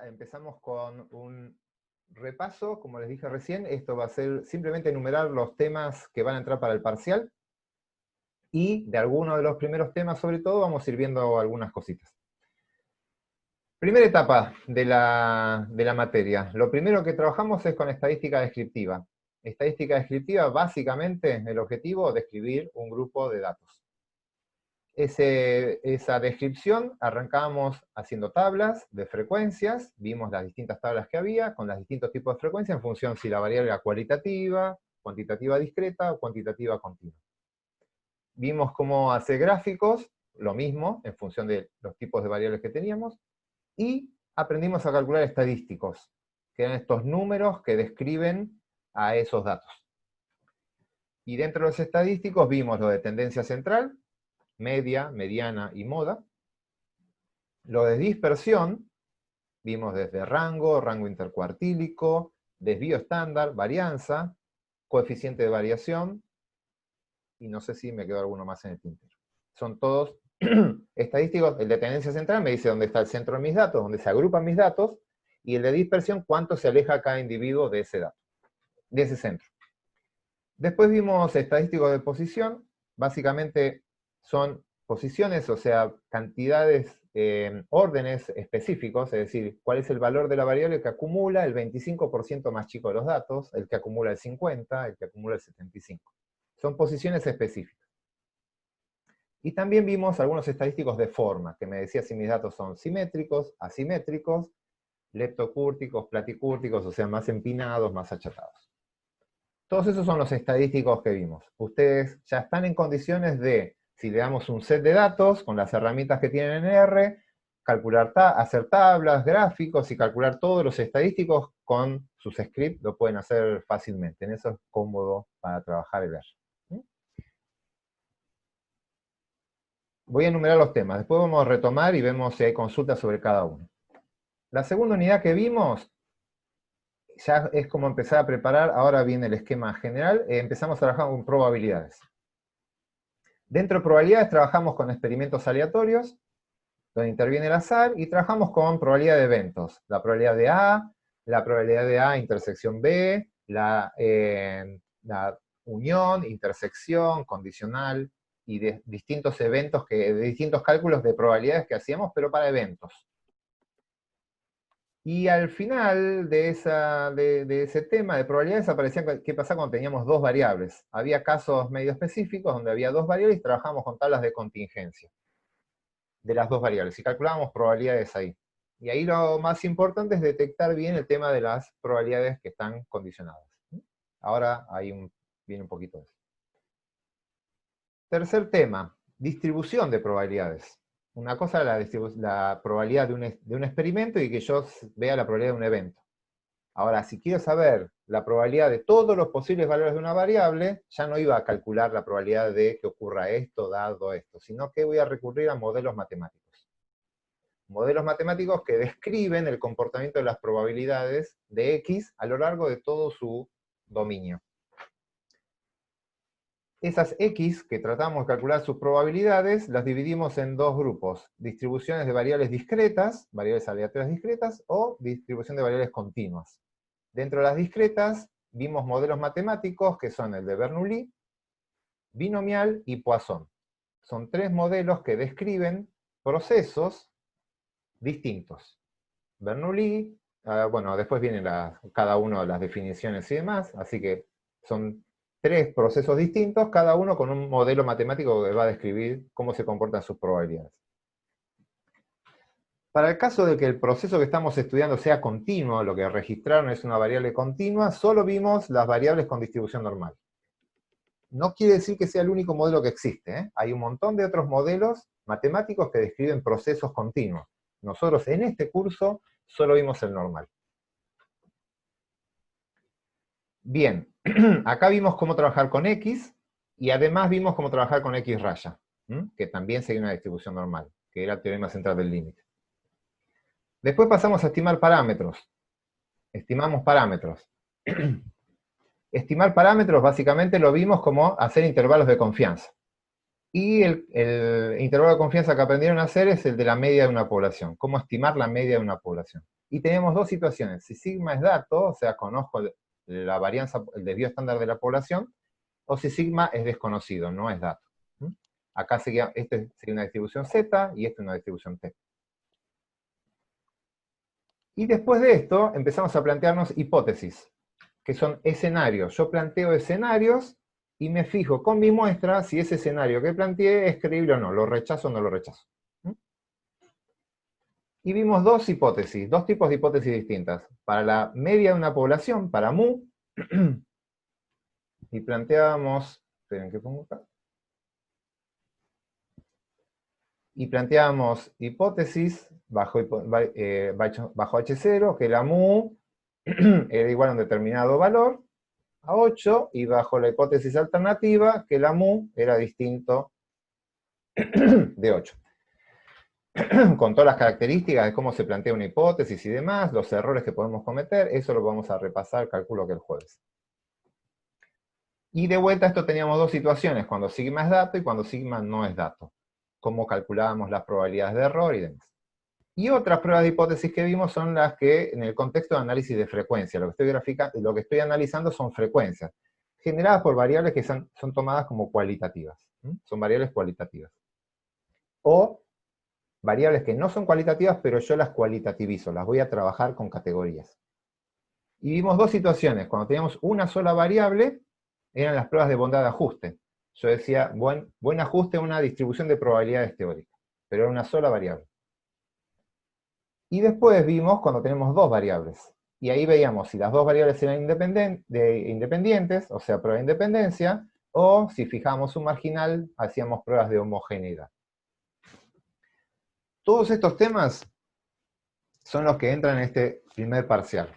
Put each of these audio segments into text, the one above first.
Empezamos con un repaso, como les dije recién. Esto va a ser simplemente enumerar los temas que van a entrar para el parcial, y de algunos de los primeros temas, sobre todo, vamos a ir viendo algunas cositas. Primera etapa de la materia. Lo primero que trabajamos es con estadística descriptiva. Estadística descriptiva, básicamente, el objetivo es describir un grupo de datos. Esa descripción arrancábamos haciendo tablas de frecuencias, vimos las distintas tablas que había, con los distintos tipos de frecuencia, en función si la variable era cualitativa, cuantitativa discreta o cuantitativa continua. Vimos cómo hacer gráficos, lo mismo, en función de los tipos de variables que teníamos, y aprendimos a calcular estadísticos, que eran estos números que describen a esos datos. Y dentro de los estadísticos vimos lo de tendencia central, media, mediana y moda. Lo de dispersión, vimos desde rango, rango intercuartílico, desvío estándar, varianza, coeficiente de variación, y no sé si me quedó alguno más en el tintero. Son todos estadísticos. El de tendencia central me dice dónde está el centro de mis datos, dónde se agrupan mis datos, y el de dispersión, cuánto se aleja cada individuo de ese dato, de ese centro. Después vimos estadísticos de posición. Básicamente son posiciones, o sea, cantidades, órdenes específicos, es decir, cuál es el valor de la variable que acumula el 25% más chico de los datos, el que acumula el 50%, el que acumula el 75%. Son posiciones específicas. Y también vimos algunos estadísticos de forma, que me decía si mis datos son simétricos, asimétricos, leptocúrticos, platicúrticos, o sea, más empinados, más achatados. Todos esos son los estadísticos que vimos. Ustedes ya están en condiciones de, si le damos un set de datos, con las herramientas que tienen en R, hacer tablas, gráficos, y calcular todos los estadísticos con sus scripts, lo pueden hacer fácilmente. En eso es cómodo para trabajar el R. Voy a enumerar los temas, después vamos a retomar y vemos si hay consultas sobre cada uno. La segunda unidad que vimos ya es como empezar a preparar. Ahora viene el esquema general. Empezamos a trabajar con probabilidades. Dentro de probabilidades trabajamos con experimentos aleatorios, donde interviene el azar, y trabajamos con probabilidad de eventos. La probabilidad de A, la probabilidad de A intersección B, la unión, intersección, condicional, y de distintos eventos, de distintos cálculos de probabilidades que hacíamos, pero para eventos. Y al final de ese tema de probabilidades aparecía qué pasaba cuando teníamos dos variables. Había casos medio específicos donde había dos variables y trabajamos con tablas de contingencia de las dos variables, y calculábamos probabilidades ahí. Y ahí lo más importante es detectar bien el tema de las probabilidades que están condicionadas. Ahora viene un poquito de eso. Tercer tema, distribución de probabilidades. Una cosa es la probabilidad de un experimento y que yo vea la probabilidad de un evento. Ahora, si quiero saber la probabilidad de todos los posibles valores de una variable, ya no iba a calcular la probabilidad de que ocurra esto, dado esto, sino que voy a recurrir a modelos matemáticos. Modelos matemáticos que describen el comportamiento de las probabilidades de X a lo largo de todo su dominio. Esas X que tratamos de calcular sus probabilidades, las dividimos en dos grupos: distribuciones de variables discretas, variables aleatorias discretas, o distribución de variables continuas. Dentro de las discretas, vimos modelos matemáticos que son el de Bernoulli, binomial y Poisson. Son tres modelos que describen procesos distintos. Bernoulli, bueno, después vienen cada uno de las definiciones y demás, así que son tres procesos distintos, cada uno con un modelo matemático que va a describir cómo se comportan sus probabilidades. Para el caso de que el proceso que estamos estudiando sea continuo, lo que registraron es una variable continua, solo vimos las variables con distribución normal. No quiere decir que sea el único modelo que existe, ¿eh? Hay un montón de otros modelos matemáticos que describen procesos continuos. Nosotros en este curso solo vimos el normal. Bien, acá vimos cómo trabajar con X, y además vimos cómo trabajar con X raya, que también seguía una distribución normal, que era el teorema central del límite. Después pasamos a estimar parámetros. Estimamos parámetros. Estimar parámetros básicamente lo vimos como hacer intervalos de confianza. Y el intervalo de confianza que aprendieron a hacer es el de la media de una población, cómo estimar la media de una población. Y tenemos dos situaciones, si sigma es dato, o sea, conozco la varianza, el desvío estándar de la población, o si sigma es desconocido, no es dato. Acá sería, este sería una distribución Z y esta una distribución T. Y después de esto empezamos a plantearnos hipótesis, que son escenarios. Yo planteo escenarios y me fijo con mi muestra si ese escenario que planteé es creíble o no, lo rechazo o no lo rechazo. Y vimos dos hipótesis, dos tipos de hipótesis distintas. Para la media de una población, para mu, y planteábamos, esperen que pongo acá, y planteábamos hipótesis bajo H0, que la mu era igual a un determinado valor, a 8, y bajo la hipótesis alternativa, que la mu era distinto de 8. Con todas las características de cómo se plantea una hipótesis y demás, los errores que podemos cometer, eso lo vamos a repasar, calculo que el jueves. Y de vuelta a esto teníamos dos situaciones, cuando sigma es dato y cuando sigma no es dato. Cómo calculábamos las probabilidades de error y demás. Y otras pruebas de hipótesis que vimos son las que, en el contexto de análisis de frecuencia, lo que estoy analizando son frecuencias, generadas por variables que son tomadas como cualitativas. Son variables cualitativas. O variables que no son cualitativas, pero yo las cualitativizo, las voy a trabajar con categorías. Y vimos dos situaciones. Cuando teníamos una sola variable, eran las pruebas de bondad de ajuste. Yo decía, buen ajuste a una distribución de probabilidades teóricas, pero era una sola variable. Y después vimos cuando tenemos dos variables. Y ahí veíamos si las dos variables eran independientes, o sea, prueba de independencia, o si fijamos un marginal, hacíamos pruebas de homogeneidad. Todos estos temas son los que entran en este primer parcial.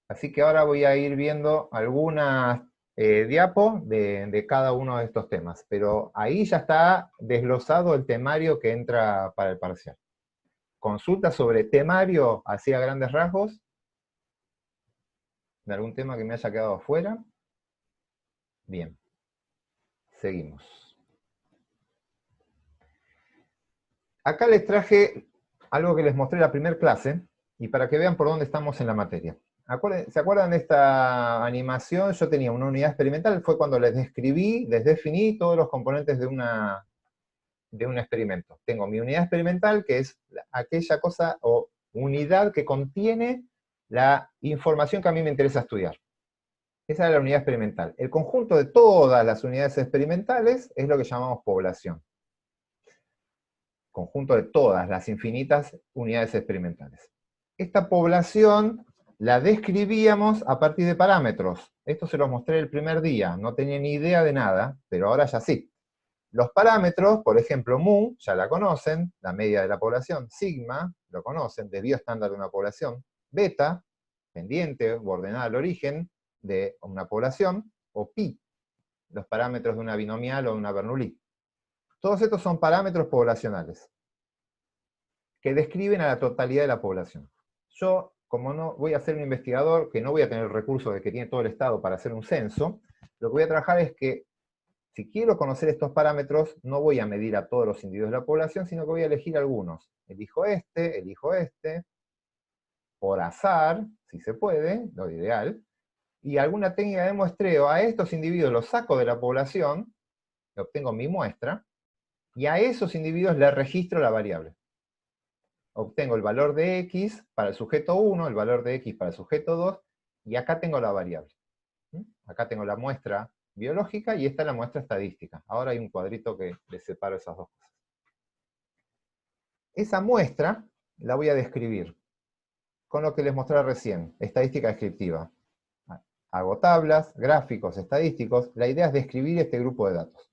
Así que ahora voy a ir viendo algunas diapos de cada uno de estos temas, pero ahí ya está desglosado el temario que entra para el parcial. Consulta sobre temario, así a grandes rasgos, de algún tema que me haya quedado afuera. Bien, seguimos. Acá les traje algo que les mostré en la primera clase, y para que vean por dónde estamos en la materia. ¿Se acuerdan de esta animación? Yo tenía una unidad experimental, fue cuando les definí todos los componentes de un experimento. Tengo mi unidad experimental, que es aquella cosa o unidad que contiene la información que a mí me interesa estudiar. Esa es la unidad experimental. El conjunto de todas las unidades experimentales es lo que llamamos población. Conjunto de todas las infinitas unidades experimentales. Esta población la describíamos a partir de parámetros. Esto se los mostré el primer día, no tenía ni idea de nada, pero ahora ya sí. Los parámetros, por ejemplo, mu, ya la conocen, la media de la población, sigma, lo conocen, desvío estándar de una población, beta, pendiente o ordenada al origen de una población, o pi, los parámetros de una binomial o una Bernoulli. Todos estos son parámetros poblacionales que describen a la totalidad de la población. Yo, como no voy a ser un investigador, que no voy a tener el recurso de que tiene todo el Estado para hacer un censo, lo que voy a trabajar es que, si quiero conocer estos parámetros, no voy a medir a todos los individuos de la población, sino que voy a elegir algunos. Elijo este, por azar, si se puede, lo ideal, y alguna técnica de muestreo, a estos individuos los saco de la población, que obtengo mi muestra, y a esos individuos les registro la variable. Obtengo el valor de x para el sujeto 1, el valor de x para el sujeto 2, y acá tengo la variable. Acá tengo la muestra biológica y esta es la muestra estadística. Ahora hay un cuadrito que les separa esas dos cosas. Esa muestra la voy a describir con lo que les mostré recién, estadística descriptiva. Hago tablas, gráficos, estadísticos. La idea es describir este grupo de datos.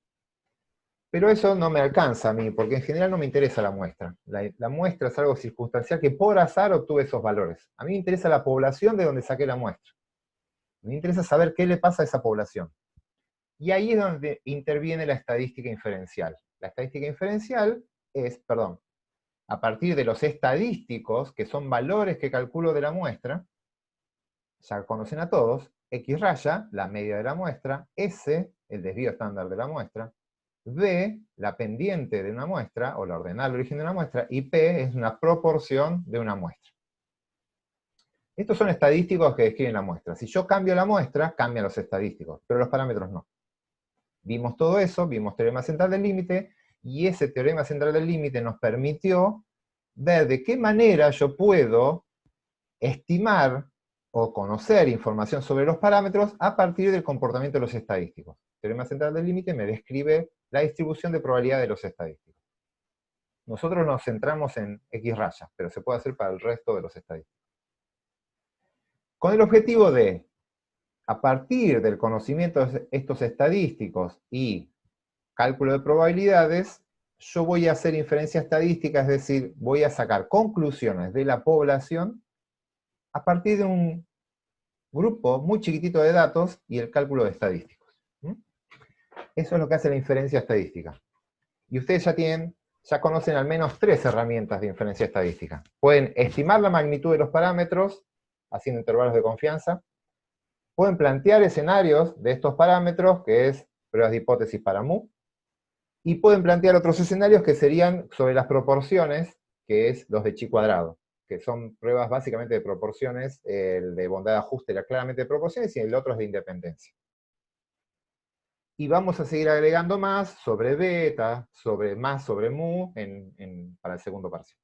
Pero eso no me alcanza a mí, porque en general no me interesa la muestra. La muestra es algo circunstancial que por azar obtuve esos valores. A mí me interesa la población de donde saqué la muestra. Me interesa saber qué le pasa a esa población. Y ahí es donde interviene la estadística inferencial. La estadística inferencial es, a partir de los estadísticos, que son valores que calculo de la muestra, ya conocen a todos, x raya, la media de la muestra, s, el desvío estándar de la muestra, D, la pendiente de una muestra, o la ordenada del origen de una muestra, y P es una proporción de una muestra. Estos son estadísticos que describen la muestra. Si yo cambio la muestra, cambian los estadísticos, pero los parámetros no. Vimos todo eso, vimos teorema central del límite, y ese teorema central del límite nos permitió ver de qué manera yo puedo estimar o conocer información sobre los parámetros a partir del comportamiento de los estadísticos. El teorema central del límite me describe la distribución de probabilidad de los estadísticos. Nosotros nos centramos en X rayas, pero se puede hacer para el resto de los estadísticos. Con el objetivo de, a partir del conocimiento de estos estadísticos y cálculo de probabilidades, yo voy a hacer inferencia estadística, es decir, voy a sacar conclusiones de la población a partir de un grupo muy chiquitito de datos y el cálculo de estadísticos. Eso es lo que hace la inferencia estadística. Y ustedes ya conocen al menos 3 herramientas de inferencia estadística. Pueden estimar la magnitud de los parámetros, haciendo intervalos de confianza. Pueden plantear escenarios de estos parámetros, que es pruebas de hipótesis para mu. Y pueden plantear otros escenarios que serían sobre las proporciones, que es los de chi cuadrado, que son pruebas básicamente de proporciones, el de bondad de ajuste era claramente de proporciones y el otro es de independencia. Y vamos a seguir agregando más sobre beta, más sobre mu, para el segundo parcial.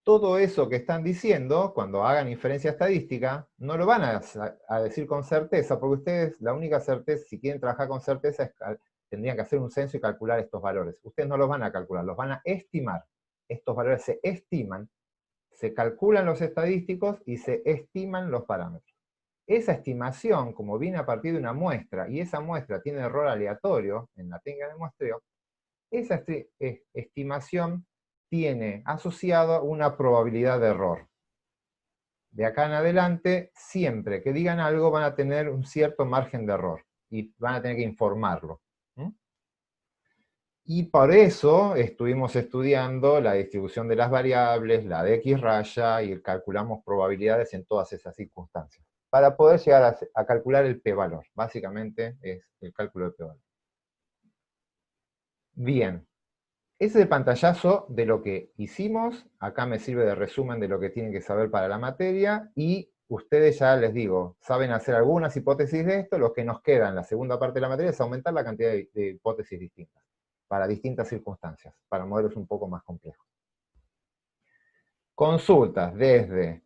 Todo eso que están diciendo, cuando hagan inferencia estadística, no lo van a decir con certeza, porque ustedes, la única certeza, si quieren trabajar con certeza, tendrían que hacer un censo y calcular estos valores. Ustedes no los van a calcular, los van a estimar. Estos valores se estiman, se calculan los estadísticos y se estiman los parámetros. Esa estimación, como viene a partir de una muestra, y esa muestra tiene error aleatorio en la técnica de muestreo, esa estimación tiene asociado una probabilidad de error. De acá en adelante, siempre que digan algo van a tener un cierto margen de error, y van a tener que informarlo. Y por eso estuvimos estudiando la distribución de las variables, la de X raya, y calculamos probabilidades en todas esas circunstancias, para poder llegar a calcular el p-valor. Básicamente es el cálculo del p-valor. Bien, ese es el pantallazo de lo que hicimos. Acá me sirve de resumen de lo que tienen que saber para la materia, y ustedes ya les digo, saben hacer algunas hipótesis de esto. Lo que nos queda en la segunda parte de la materia es aumentar la cantidad de hipótesis distintas, para distintas circunstancias, para modelos un poco más complejos. Consultas desde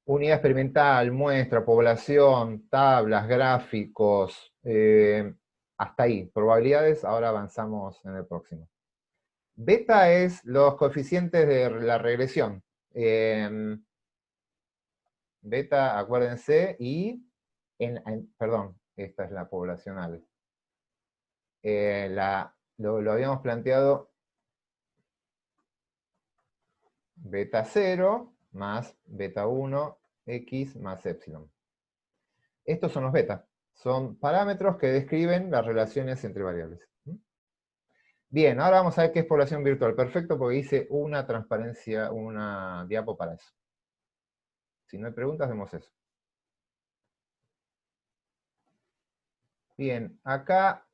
unidad experimental, muestra, población, tablas, gráficos, hasta ahí. Probabilidades, ahora avanzamos en el próximo. Beta es los coeficientes de la regresión. Beta, acuérdense, y perdón, esta es la poblacional. Lo habíamos planteado beta 0 más beta 1, x más epsilon. Estos son los beta. Son parámetros que describen las relaciones entre variables. Bien, ahora vamos a ver qué es población virtual. Perfecto, porque hice una transparencia, una diapo para eso. Si no hay preguntas, vemos eso. Bien, acá...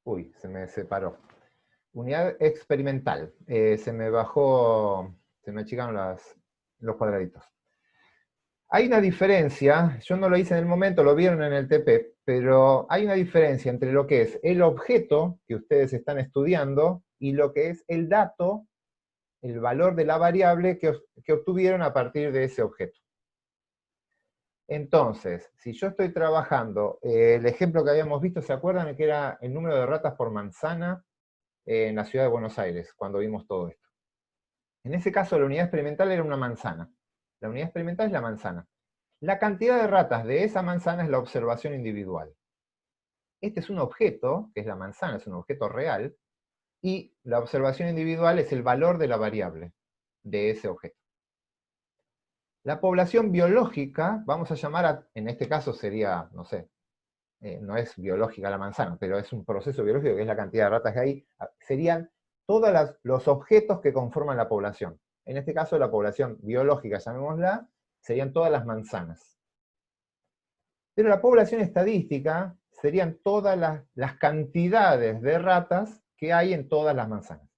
Uy, se me separó. Unidad experimental. Se me bajó, se me achicaron los cuadraditos. Hay una diferencia, yo no lo hice en el momento, lo vieron en el TP, pero hay una diferencia entre lo que es el objeto que ustedes están estudiando y lo que es el dato, el valor de la variable que obtuvieron a partir de ese objeto. Entonces, si yo estoy trabajando, el ejemplo que habíamos visto, ¿se acuerdan que era el número de ratas por manzana en la ciudad de Buenos Aires, cuando vimos todo esto? En ese caso, la unidad experimental era una manzana. La unidad experimental es la manzana. La cantidad de ratas de esa manzana es la observación individual. Este es un objeto, que es la manzana, es un objeto real, y la observación individual es el valor de la variable de ese objeto. La población biológica, vamos a llamar en este caso sería, no sé, no es biológica la manzana, pero es un proceso biológico que es la cantidad de ratas que hay, serían todos los objetos que conforman la población. En este caso la población biológica, llamémosla, serían todas las manzanas. Pero la población estadística serían todas las cantidades de ratas que hay en todas las manzanas.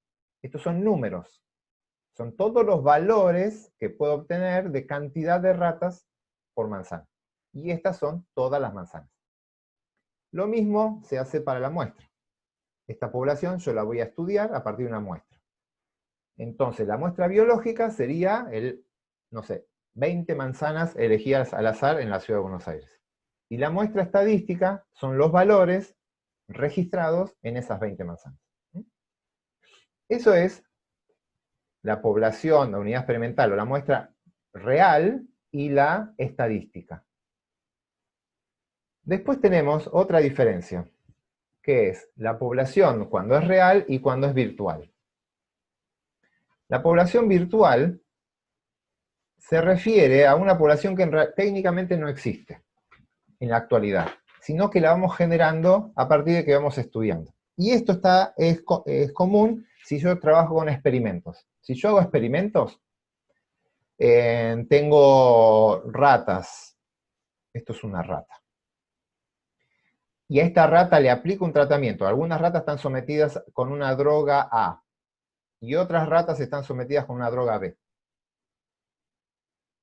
Estos son números. Son todos los valores que puedo obtener de cantidad de ratas por manzana. Y estas son todas las manzanas. Lo mismo se hace para la muestra. Esta población yo la voy a estudiar a partir de una muestra. Entonces, la muestra biológica sería no sé, 20 manzanas elegidas al azar en la ciudad de Buenos Aires. Y la muestra estadística son los valores registrados en esas 20 manzanas. Eso es la población, la unidad experimental o la muestra real y la estadística. Después tenemos otra diferencia, que es la población cuando es real y cuando es virtual. La población virtual se refiere a una población que técnicamente no existe en la actualidad, sino que la vamos generando a partir de que vamos estudiando. Y esto es común si yo trabajo con experimentos. Si yo hago experimentos, tengo ratas. Esto es una rata. Y a esta rata le aplico un tratamiento. Algunas ratas están sometidas con una droga A, y otras ratas están sometidas con una droga B.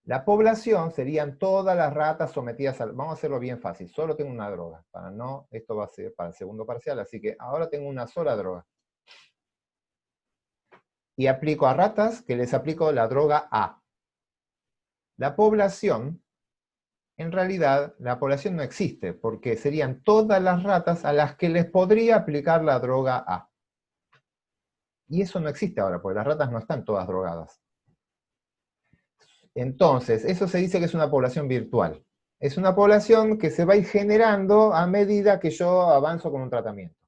La población serían todas las ratas sometidas a... Vamos a hacerlo bien fácil, solo tengo una droga. Esto va a ser para el segundo parcial, así que ahora tengo una sola droga. Y aplico a ratas que les aplico la droga A. La población, en realidad, la población no existe, porque serían todas las ratas a las que les podría aplicar la droga A. Y eso no existe ahora, porque las ratas no están todas drogadas. Entonces, eso se dice que es una población virtual. Es una población que se va a ir generando a medida que yo avanzo con un tratamiento.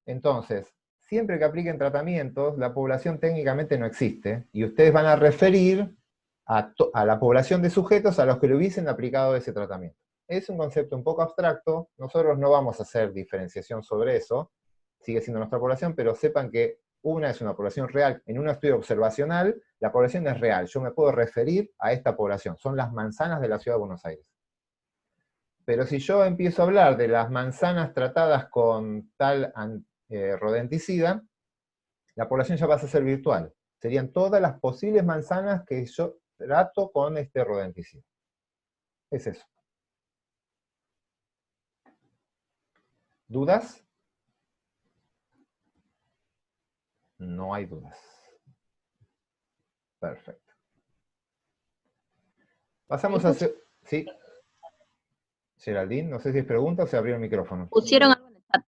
Entonces, siempre que apliquen tratamientos, la población técnicamente no existe, y ustedes van a referir a la población de sujetos a los que le hubiesen aplicado ese tratamiento. Es un concepto un poco abstracto, nosotros no vamos a hacer diferenciación sobre eso, sigue siendo nuestra población, pero sepan que una es una población real. En un estudio observacional, la población es real, yo me puedo referir a esta población, son las manzanas de la ciudad de Buenos Aires. Pero si yo empiezo a hablar de las manzanas tratadas con tal rodenticida, la población ya va a ser virtual. Serían todas las posibles manzanas que yo trato con este rodenticida. Es eso. ¿Dudas? No hay dudas. Perfecto. Pasamos a hacer... ¿Sí? Geraldine, no sé si es pregunta o se abrió el micrófono. Pusieron algo en el chat.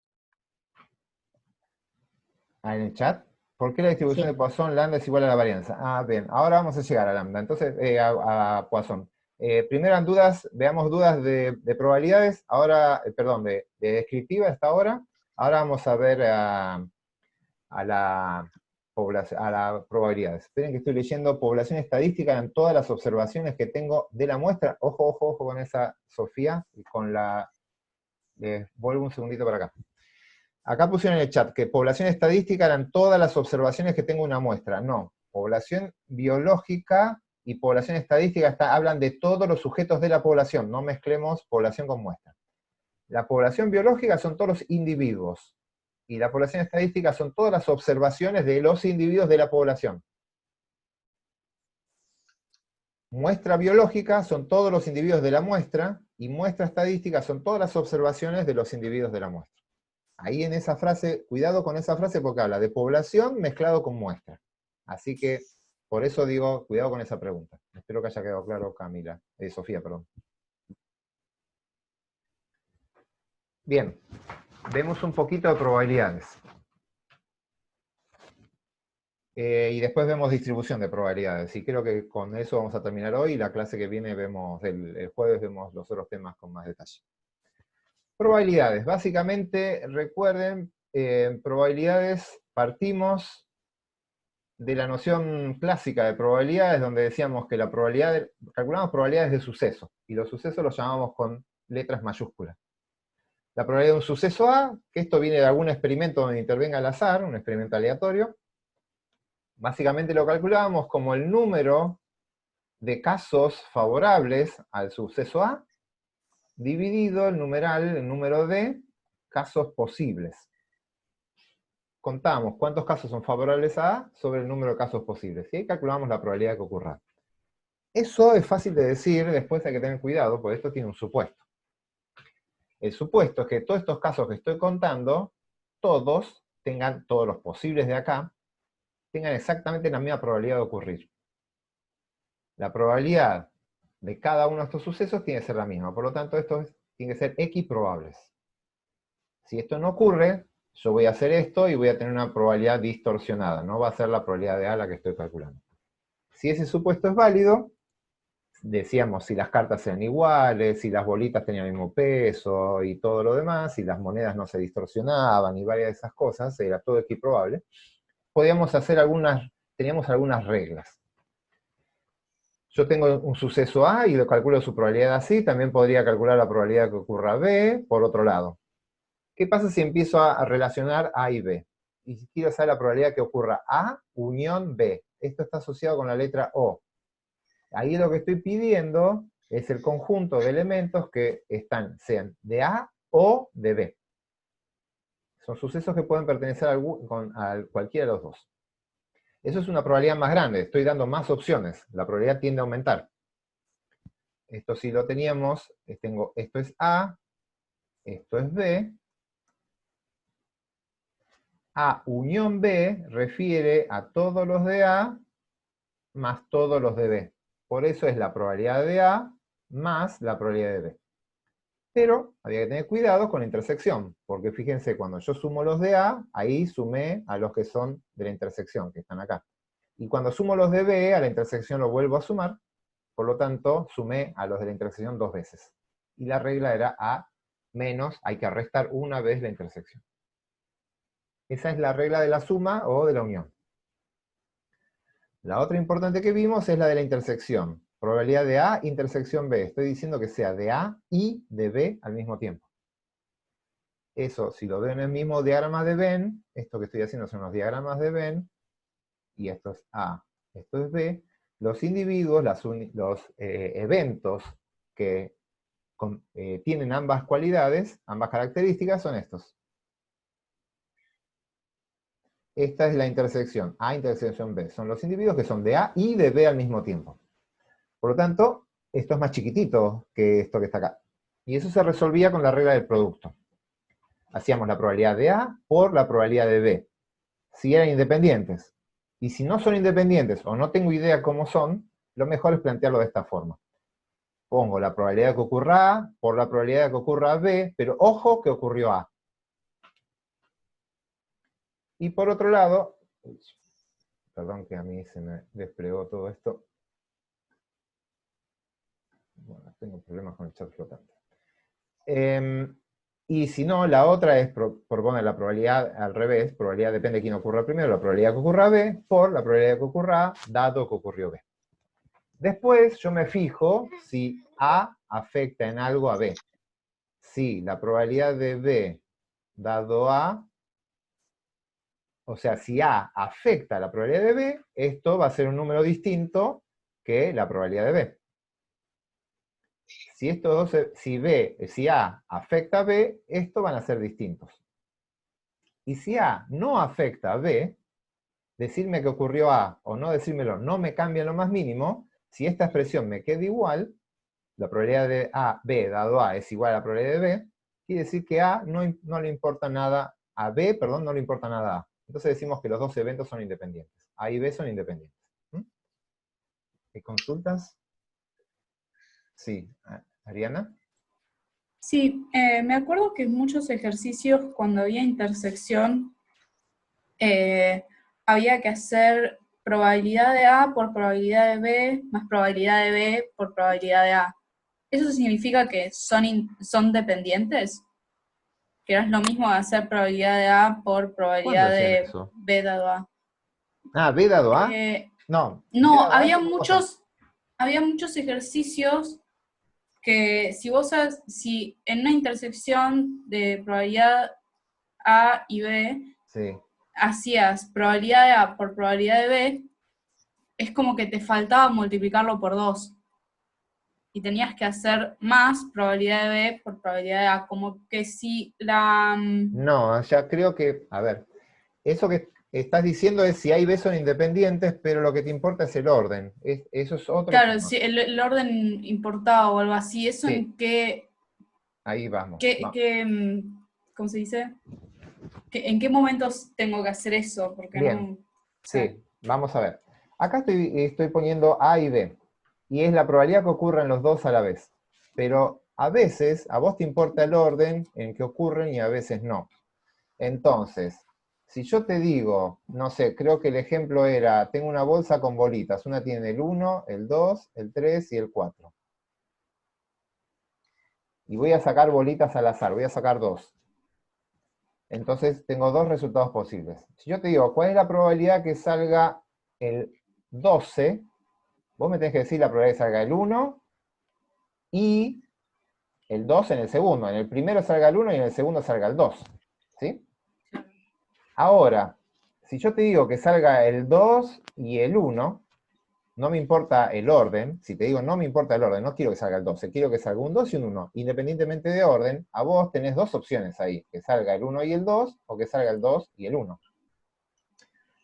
¿En el chat? ¿Por qué la distribución de Poisson lambda es igual a la varianza? Ah, bien, ahora vamos a llegar a lambda, entonces a Poisson. Primero en dudas, veamos dudas de probabilidades, ahora, perdón, de descriptiva hasta ahora. Ahora vamos a ver a las probabilidades. Esperen que estoy leyendo población estadística en todas las observaciones que tengo de la muestra. Ojo, ojo, ojo con esa, Sofía, y con la... vuelvo un segundito para acá. Acá pusieron en el chat que población estadística eran todas las observaciones que tengo una muestra. No, población biológica y población estadística hablan de todos los sujetos de la población, no mezclemos población con muestra. La población biológica son todos los individuos, y la población estadística son todas las observaciones de los individuos de la población. Muestra biológica son todos los individuos de la muestra, y muestra estadística son todas las observaciones de los individuos de la muestra. Ahí en esa frase, cuidado con esa frase porque habla de población mezclado con muestra. Así que, por eso digo, cuidado con esa pregunta. Espero que haya quedado claro, Sofía, perdón. Bien, vemos un poquito de probabilidades. Y después vemos distribución de probabilidades. Y creo que con eso vamos a terminar hoy, y la clase que viene vemos, el jueves vemos los otros temas con más detalle. Probabilidades. Básicamente, recuerden, probabilidades partimos de la noción clásica de probabilidades, donde decíamos que la probabilidad, calculamos probabilidades de suceso, y los sucesos los llamamos con letras mayúsculas. La probabilidad de un suceso A, que esto viene de algún experimento donde intervenga el azar, un experimento aleatorio, básicamente lo calculábamos como el número de casos favorables al suceso A, dividido el numeral, el número de casos posibles. Contamos cuántos casos son favorables a A sobre el número de casos posibles. Y ahí calculamos la probabilidad de que ocurra. Eso es fácil de decir, después hay que tener cuidado, porque esto tiene un supuesto. El supuesto es que todos estos casos que estoy contando, todos los posibles de acá, tengan exactamente la misma probabilidad de ocurrir. La probabilidad de cada uno de estos sucesos tiene que ser la misma, por lo tanto estos tienen que ser X probables. Si esto no ocurre, yo voy a hacer esto y voy a tener una probabilidad distorsionada, no va a ser la probabilidad de A la que estoy calculando. Si ese supuesto es válido, decíamos si las cartas eran iguales, si las bolitas tenían el mismo peso y todo lo demás, si las monedas no se distorsionaban y varias de esas cosas, era todo equiprobable, teníamos algunas reglas. Yo tengo un suceso A y lo calculo su probabilidad así, también podría calcular la probabilidad de que ocurra B por otro lado. ¿Qué pasa si empiezo a relacionar A y B? Y si quiero saber la probabilidad de que ocurra A unión B. Esto está asociado con la letra O. Ahí lo que estoy pidiendo es el conjunto de elementos que sean de A o de B. Son sucesos que pueden pertenecer a cualquiera de los dos. Eso es una probabilidad más grande, estoy dando más opciones, la probabilidad tiende a aumentar. Esto sí lo teníamos, esto es A, esto es B. A unión B refiere a todos los de A más todos los de B. Por eso es la probabilidad de A más la probabilidad de B. Pero había que tener cuidado con la intersección, porque fíjense, cuando yo sumo los de A, ahí sumé a los que son de la intersección, que están acá. Y cuando sumo los de B, a la intersección lo vuelvo a sumar, por lo tanto, sumé a los de la intersección 2 veces. Y la regla era A menos, hay que restar una vez la intersección. Esa es la regla de la suma o de la unión. La otra importante que vimos es la de la intersección. Probabilidad de A, intersección B. Estoy diciendo que sea de A y de B al mismo tiempo. Eso, si lo veo en el mismo diagrama de Venn, esto que estoy haciendo son los diagramas de Venn, y esto es A, esto es B, los individuos, los eventos que tienen ambas cualidades, ambas características, son estos. Esta es la intersección, A intersección B. Son los individuos que son de A y de B al mismo tiempo. Por lo tanto, esto es más chiquitito que esto que está acá. Y eso se resolvía con la regla del producto. Hacíamos la probabilidad de A por la probabilidad de B, si eran independientes. Y si no son independientes, o no tengo idea cómo son, lo mejor es plantearlo de esta forma. Pongo la probabilidad de que ocurra A por la probabilidad de que ocurra B, pero ojo que ocurrió A. Y por otro lado, perdón que a mí se me desplegó todo esto. Bueno, tengo problemas con el chat flotante. Y si no, la otra es proponer la probabilidad al revés, probabilidad depende de quién ocurra primero, la probabilidad que ocurra B, por la probabilidad de que ocurra A, dado que ocurrió B. Después yo me fijo si A afecta en algo a B. Si la probabilidad de B dado A, o sea, si A afecta la probabilidad de B, esto va a ser un número distinto que la probabilidad de B. Si A afecta a B, estos van a ser distintos. Y si A no afecta a B, decirme que ocurrió A o no decírmelo no me cambia en lo más mínimo. Si esta expresión me queda igual, la probabilidad de B dado A es igual a la probabilidad de B, quiere decir que A no le importa nada, a B, perdón, no le importa nada a A. Entonces decimos que los dos eventos son independientes. A y B son independientes. ¿Hay consultas? Sí. ¿Ariana? Sí, me acuerdo que en muchos ejercicios, cuando había intersección, eh, había que hacer probabilidad de A por probabilidad de B, más probabilidad de B por probabilidad de A. ¿Eso significa que son dependientes? Que no es lo mismo hacer probabilidad de A por ¿Cuándo probabilidad hacían de eso? B dado A. ¿B dado A? Eh, No, B no, dado A es otra cosa. había muchos ejercicios que si en una intersección de probabilidad A y B Sí. hacías probabilidad de A por probabilidad de B, es como que te faltaba multiplicarlo por 2. y tenías que hacer más probabilidad de B por probabilidad de A, como que si la... No, ya creo que, a ver, eso que estás diciendo es si A y B son independientes, pero lo que te importa es el orden. Eso es otro Claro, tema. si el orden importado o algo así, ¿eso Sí, en qué, ahí vamos. ¿cómo se dice? ¿En qué momentos tengo que hacer eso? Porque no, Bien, o sea, sí, vamos a ver. Acá estoy poniendo A y B, y es la probabilidad que ocurran los dos a la vez. Pero a veces a vos te importa el orden en que ocurren y a veces no. Entonces, si yo te digo, no sé, creo que el ejemplo era, tengo una bolsa con bolitas, una tiene el 1, el 2, el 3 y el 4. Y voy a sacar bolitas al azar, voy a sacar dos. Entonces tengo dos resultados posibles. Si yo te digo, ¿cuál es la probabilidad que salga el 12? Vos me tenés que decir la probabilidad que salga el 1 y el 2 en el segundo. En el primero salga el 1 y en el segundo salga el 2. ¿Sí? Ahora, si yo te digo que salga el 2 y el 1, no me importa el orden. Si te digo no me importa el orden, no quiero que salga el 12, quiero que salga un 2 y un 1. Independientemente de orden, a vos tenés dos opciones ahí, que salga el 1 y el 2 o que salga el 2 y el 1.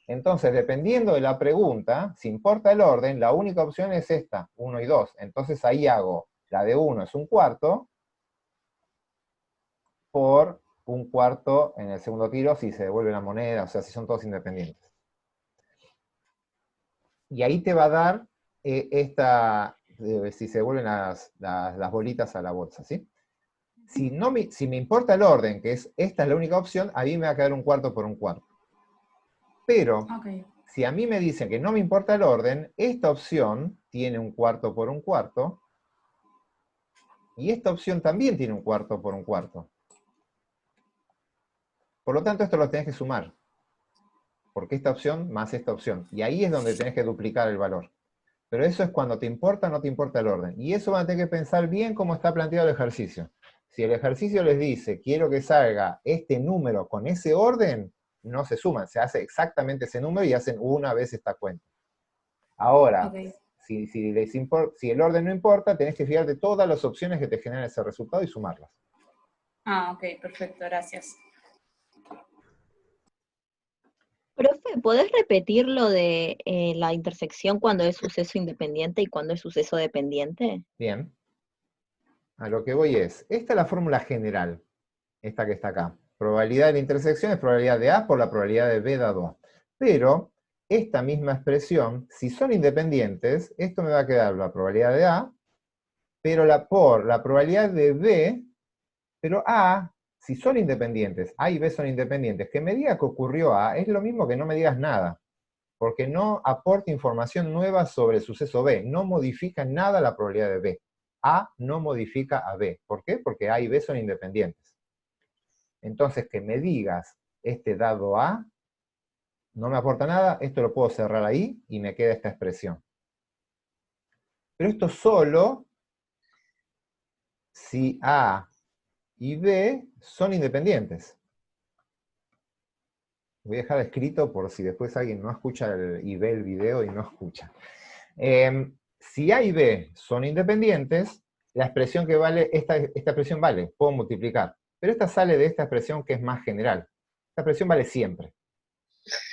Entonces, dependiendo de la pregunta, si importa el orden, la única opción es esta, 1 y 2. Entonces ahí hago, la de 1 es un cuarto, por un cuarto en el segundo tiro si se devuelve la moneda, o sea, si son todos independientes. Y ahí te va a dar si se devuelven las bolitas a la bolsa, ¿sí? Si me importa el orden, que es esta es la única opción, ahí me va a quedar un cuarto por un cuarto. Pero, ok. si a mí me dicen que no me importa el orden, esta opción tiene un cuarto por un cuarto, y esta opción también tiene un cuarto por un cuarto. Por lo tanto, esto lo tenés que sumar, porque esta opción más esta opción. Y ahí es donde tenés que duplicar el valor. Pero eso es cuando te importa o no te importa el orden. Y eso van a tener que pensar bien cómo está planteado el ejercicio. Si el ejercicio les dice, quiero que salga este número con ese orden, no se suman, se hace exactamente ese número y hacen una vez esta cuenta. Ahora, Ok. si el orden no importa, tenés que fijarte todas las opciones que te generan ese resultado y sumarlas. Ah, ok, perfecto, gracias. Profe, ¿podés repetir lo de la intersección cuando es suceso independiente y cuando es suceso dependiente? Bien. A lo que voy es, esta es la fórmula general, esta que está acá. Probabilidad de la intersección es probabilidad de A por la probabilidad de B dado A. Pero, esta misma expresión, si son independientes, esto me va a quedar la probabilidad de A, pero por la probabilidad de B, pero A, si son independientes, A y B son independientes, que me diga que ocurrió A, es lo mismo que no me digas nada, porque no aporta información nueva sobre el suceso B, no modifica nada la probabilidad de B. A no modifica a B. ¿Por qué? Porque A y B son independientes. Entonces, que me digas este dado A no me aporta nada, esto lo puedo cerrar ahí y me queda esta expresión. Pero esto solo si A y B son independientes. Voy a dejar escrito por si después alguien no escucha y ve el video y no escucha. Si A y B son independientes, la expresión que vale, esta expresión vale, puedo multiplicar. Pero esta sale de esta expresión que es más general. Esta expresión vale siempre.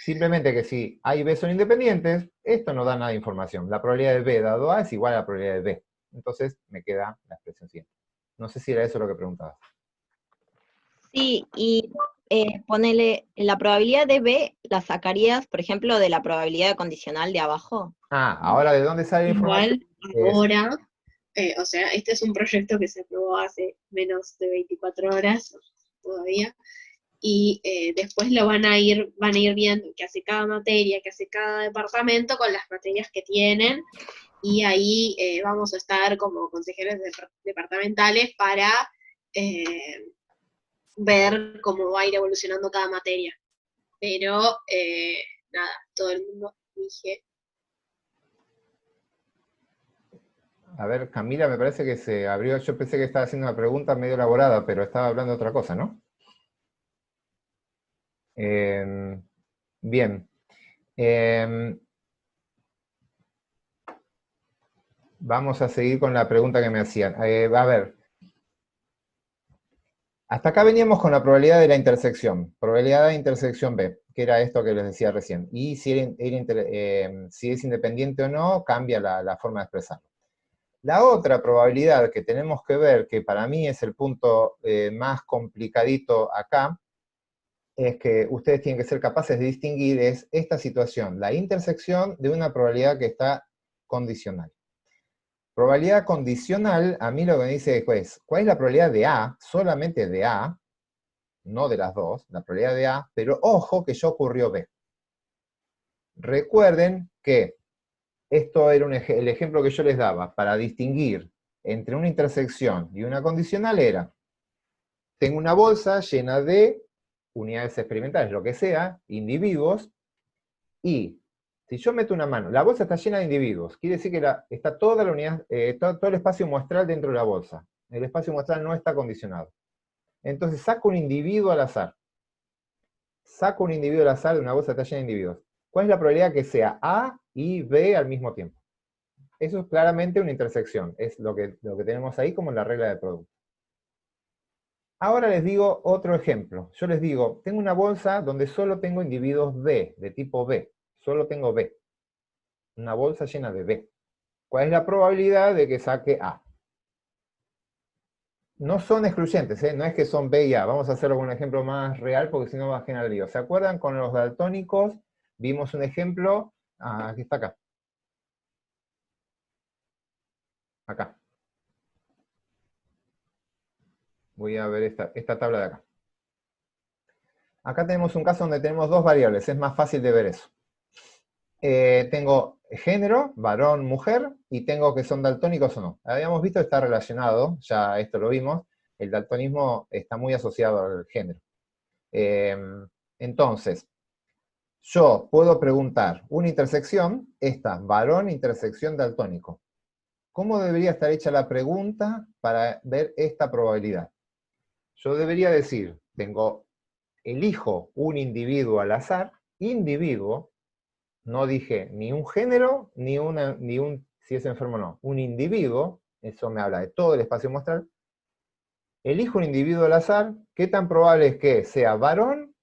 Simplemente que si A y B son independientes, esto no da nada de información. La probabilidad de B dado A es igual a la probabilidad de B. Entonces me queda la expresión siguiente. No sé si era eso lo que preguntabas. Sí, y ponele, la probabilidad de B la sacarías, por ejemplo, de la probabilidad condicional de abajo. Ahora ¿de dónde sale la información? Igual ahora, o sea, este es un proyecto que se aprobó hace menos de 24 horas todavía, y después van a ir viendo qué hace cada materia, qué hace cada departamento con las materias que tienen, y ahí vamos a estar como consejeros departamentales para ver cómo va a ir evolucionando cada materia. Pero nada, todo el mundo dije. A ver, Camila, me parece que se abrió. Yo pensé que estaba haciendo una pregunta medio elaborada, pero estaba hablando de otra cosa, ¿no? Bien. Vamos a seguir con la pregunta que me hacían. A ver. Hasta acá veníamos con la probabilidad de la intersección. Probabilidad de intersección B, que era esto que les decía recién. Y si es independiente o no, cambia la forma de expresarlo. La otra probabilidad que tenemos que ver, que para mí es el punto más complicadito acá, es que ustedes tienen que ser capaces de distinguir es esta situación, la intersección de una probabilidad que está condicional. Probabilidad condicional, a mí lo que me dice es, ¿cuál es la probabilidad de A? Solamente de A, no de las dos, la probabilidad de A, pero ojo que ya ocurrió B. Recuerden que esto era el ejemplo que yo les daba para distinguir entre una intersección y una condicional era, tengo una bolsa llena de unidades experimentales, lo que sea, individuos, y si yo meto una mano, la bolsa está llena de individuos, quiere decir que está toda la unidad, todo el espacio muestral dentro de la bolsa. El espacio muestral no está condicionado. Entonces saco un individuo al azar. Saco un individuo al azar de una bolsa que está llena de individuos. ¿Cuál es la probabilidad que sea A y B al mismo tiempo? Eso es claramente una intersección. Es lo que tenemos ahí como la regla de producto. Ahora les digo otro ejemplo. Yo les digo, tengo una bolsa donde solo tengo individuos B, de tipo B. Solo tengo B. Una bolsa llena de B. ¿Cuál es la probabilidad de que saque A? No son excluyentes, ¿eh? No es que son B y A. Vamos a hacerlo con un ejemplo más real porque si no va a generar lío. ¿Se acuerdan con los daltónicos? Vimos un ejemplo, aquí está acá. Acá. Voy a ver esta tabla de acá. Acá tenemos un caso donde tenemos dos variables, es más fácil de ver eso. Tengo género, varón, mujer, y tengo que son daltónicos o no. Habíamos visto que está relacionado, ya esto lo vimos, el daltonismo está muy asociado al género. Entonces, yo puedo preguntar, una intersección, esta, varón, intersección daltónico. ¿Cómo debería estar hecha la pregunta para ver esta probabilidad? Yo debería decir, elijo un individuo al azar, individuo, no dije ni un género, ni un si es enfermo o no, un individuo, eso me habla de todo el espacio muestral, elijo un individuo al azar, ¿qué tan probable es que sea varón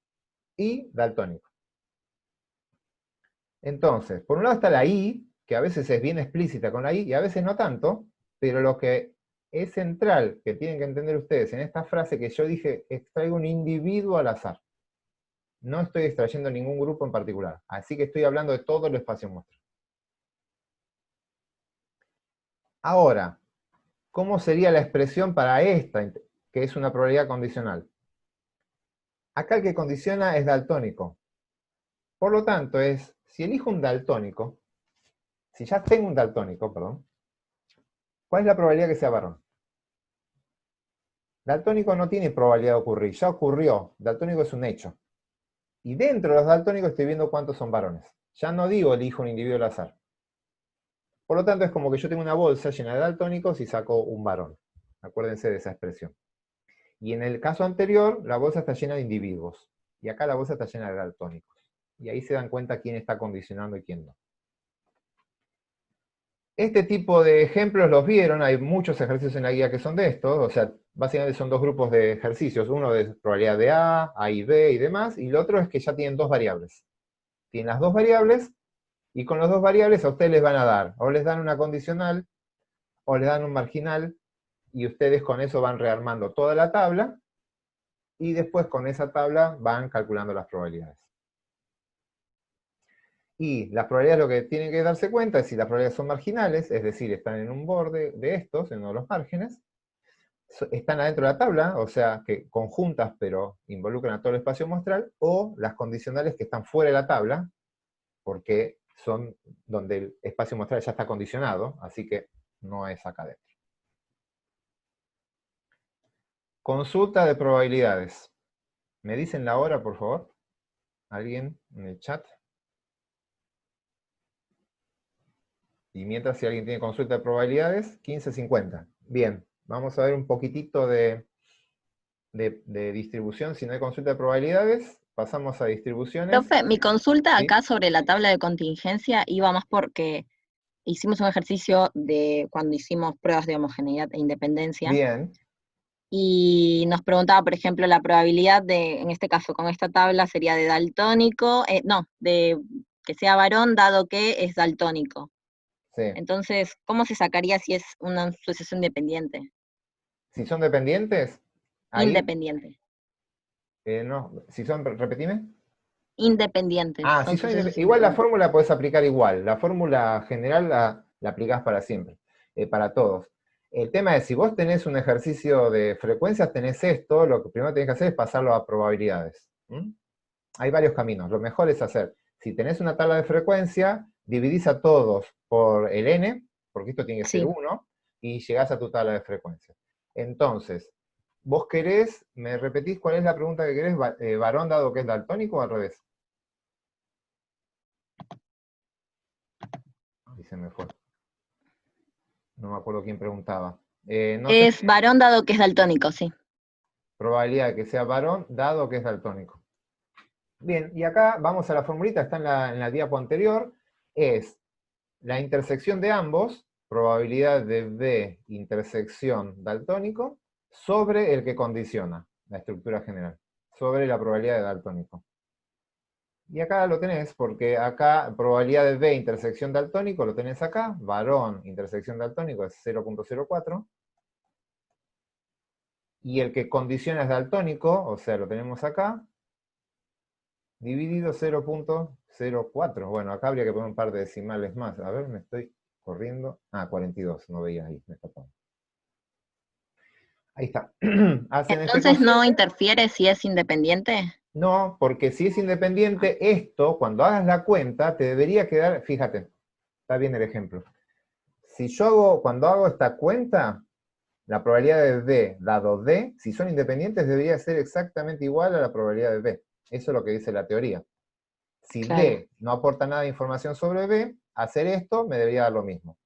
y daltónico? Entonces, por un lado está la I, que a veces es bien explícita con la I, y a veces no tanto, pero lo que es central, que tienen que entender ustedes en esta frase que yo dije, extraigo un individuo al azar. No estoy extrayendo ningún grupo en particular, así que estoy hablando de todo el espacio muestral. Ahora, ¿cómo sería la expresión para esta, que es una probabilidad condicional? Acá el que condiciona es daltónico. Por lo tanto, si elijo un daltónico, si ya tengo un daltónico, perdón, ¿cuál es la probabilidad que sea varón? Daltónico no tiene probabilidad de ocurrir, ya ocurrió. Daltónico es un hecho. Y dentro de los daltónicos estoy viendo cuántos son varones. Ya no digo elijo un individuo al azar. Por lo tanto, es como que yo tengo una bolsa llena de daltónicos y saco un varón. Acuérdense de esa expresión. Y en el caso anterior, la bolsa está llena de individuos. Y acá la bolsa está llena de daltónicos. Y ahí se dan cuenta quién está condicionando y quién no. Este tipo de ejemplos los vieron, hay muchos ejercicios en la guía que son de estos, o sea, básicamente son dos grupos de ejercicios, uno de probabilidad de A y B y demás, y el otro es que ya tienen dos variables. Tienen las dos variables, y con las dos variables a ustedes les van a dar, o les dan una condicional, o les dan un marginal, y ustedes con eso van rearmando toda la tabla, y después con esa tabla van calculando las probabilidades. Y las probabilidades lo que tienen que darse cuenta es si las probabilidades son marginales, es decir, están en un borde de estos, en uno de los márgenes, están adentro de la tabla, o sea, que conjuntas pero involucran a todo el espacio muestral, o las condicionales que están fuera de la tabla, porque son donde el espacio muestral ya está condicionado, así que no es acá adentro. Consulta de probabilidades. ¿Me dicen la hora, por favor? ¿Alguien en el chat? Y mientras, si alguien tiene consulta de probabilidades, 15:50. Bien, vamos a ver un poquitito de distribución. Si no hay consulta de probabilidades, pasamos a distribuciones. Profe, mi consulta ¿Sí? acá sobre la tabla de contingencia iba más porque hicimos un ejercicio de cuando hicimos pruebas de homogeneidad e independencia, Bien, y nos preguntaba, por ejemplo, la probabilidad de, en este caso, con esta tabla sería de daltónico, no, de que sea varón, dado que es daltónico. sí. Entonces, ¿cómo se sacaría si es una sucesión independiente? Si son dependientes, ahí, Independiente. no, si son, repetime. Independientes, Ah, son si son sucesos igual la independientes. fórmula puedes aplicar igual. La fórmula general la aplicás para siempre, para todos. El tema es, si vos tenés un ejercicio de frecuencias, tenés esto, lo que primero tenés que hacer es pasarlo a probabilidades. ¿Mm? Hay varios caminos. Lo mejor es hacer, si tenés una tabla de frecuencia, dividís a todos por el n, porque esto tiene que ser Sí. 1, y llegás a tu tabla de frecuencias. Entonces, vos querés, ¿me repetís cuál es la pregunta que querés? ¿Varón dado que es daltónico o al revés? Y se me fue. No me acuerdo quién preguntaba. No sé, Es varón dado que es daltónico, sí. probabilidad de que sea varón, dado que es daltónico. Bien, y acá vamos a la formulita, está en la diapo anterior, es la intersección de ambos, probabilidad de B intersección daltónico, sobre el que condiciona la estructura general, sobre la probabilidad de daltónico. Y acá lo tenés, porque acá probabilidad de B intersección daltónico lo tenés acá, varón intersección daltónico es 0.04, y el que condiciona es daltónico, o sea, lo tenemos acá, dividido 0.04. Bueno, acá habría que poner un par de decimales más. A ver, me estoy corriendo. Ah, 42, no veía ahí, me escapaba. Ahí está. Hacen este Entonces, ¿no cociente. interfiere si es independiente? No, porque si es independiente, esto, cuando hagas la cuenta, te debería quedar, fíjate, está bien el ejemplo. Si yo hago, cuando hago esta cuenta, la probabilidad de D dado D, si son independientes, debería ser exactamente igual a la probabilidad de B. Eso es lo que dice la teoría. Si Claro. D no aporta nada de información sobre B, hacer esto me debería dar lo mismo.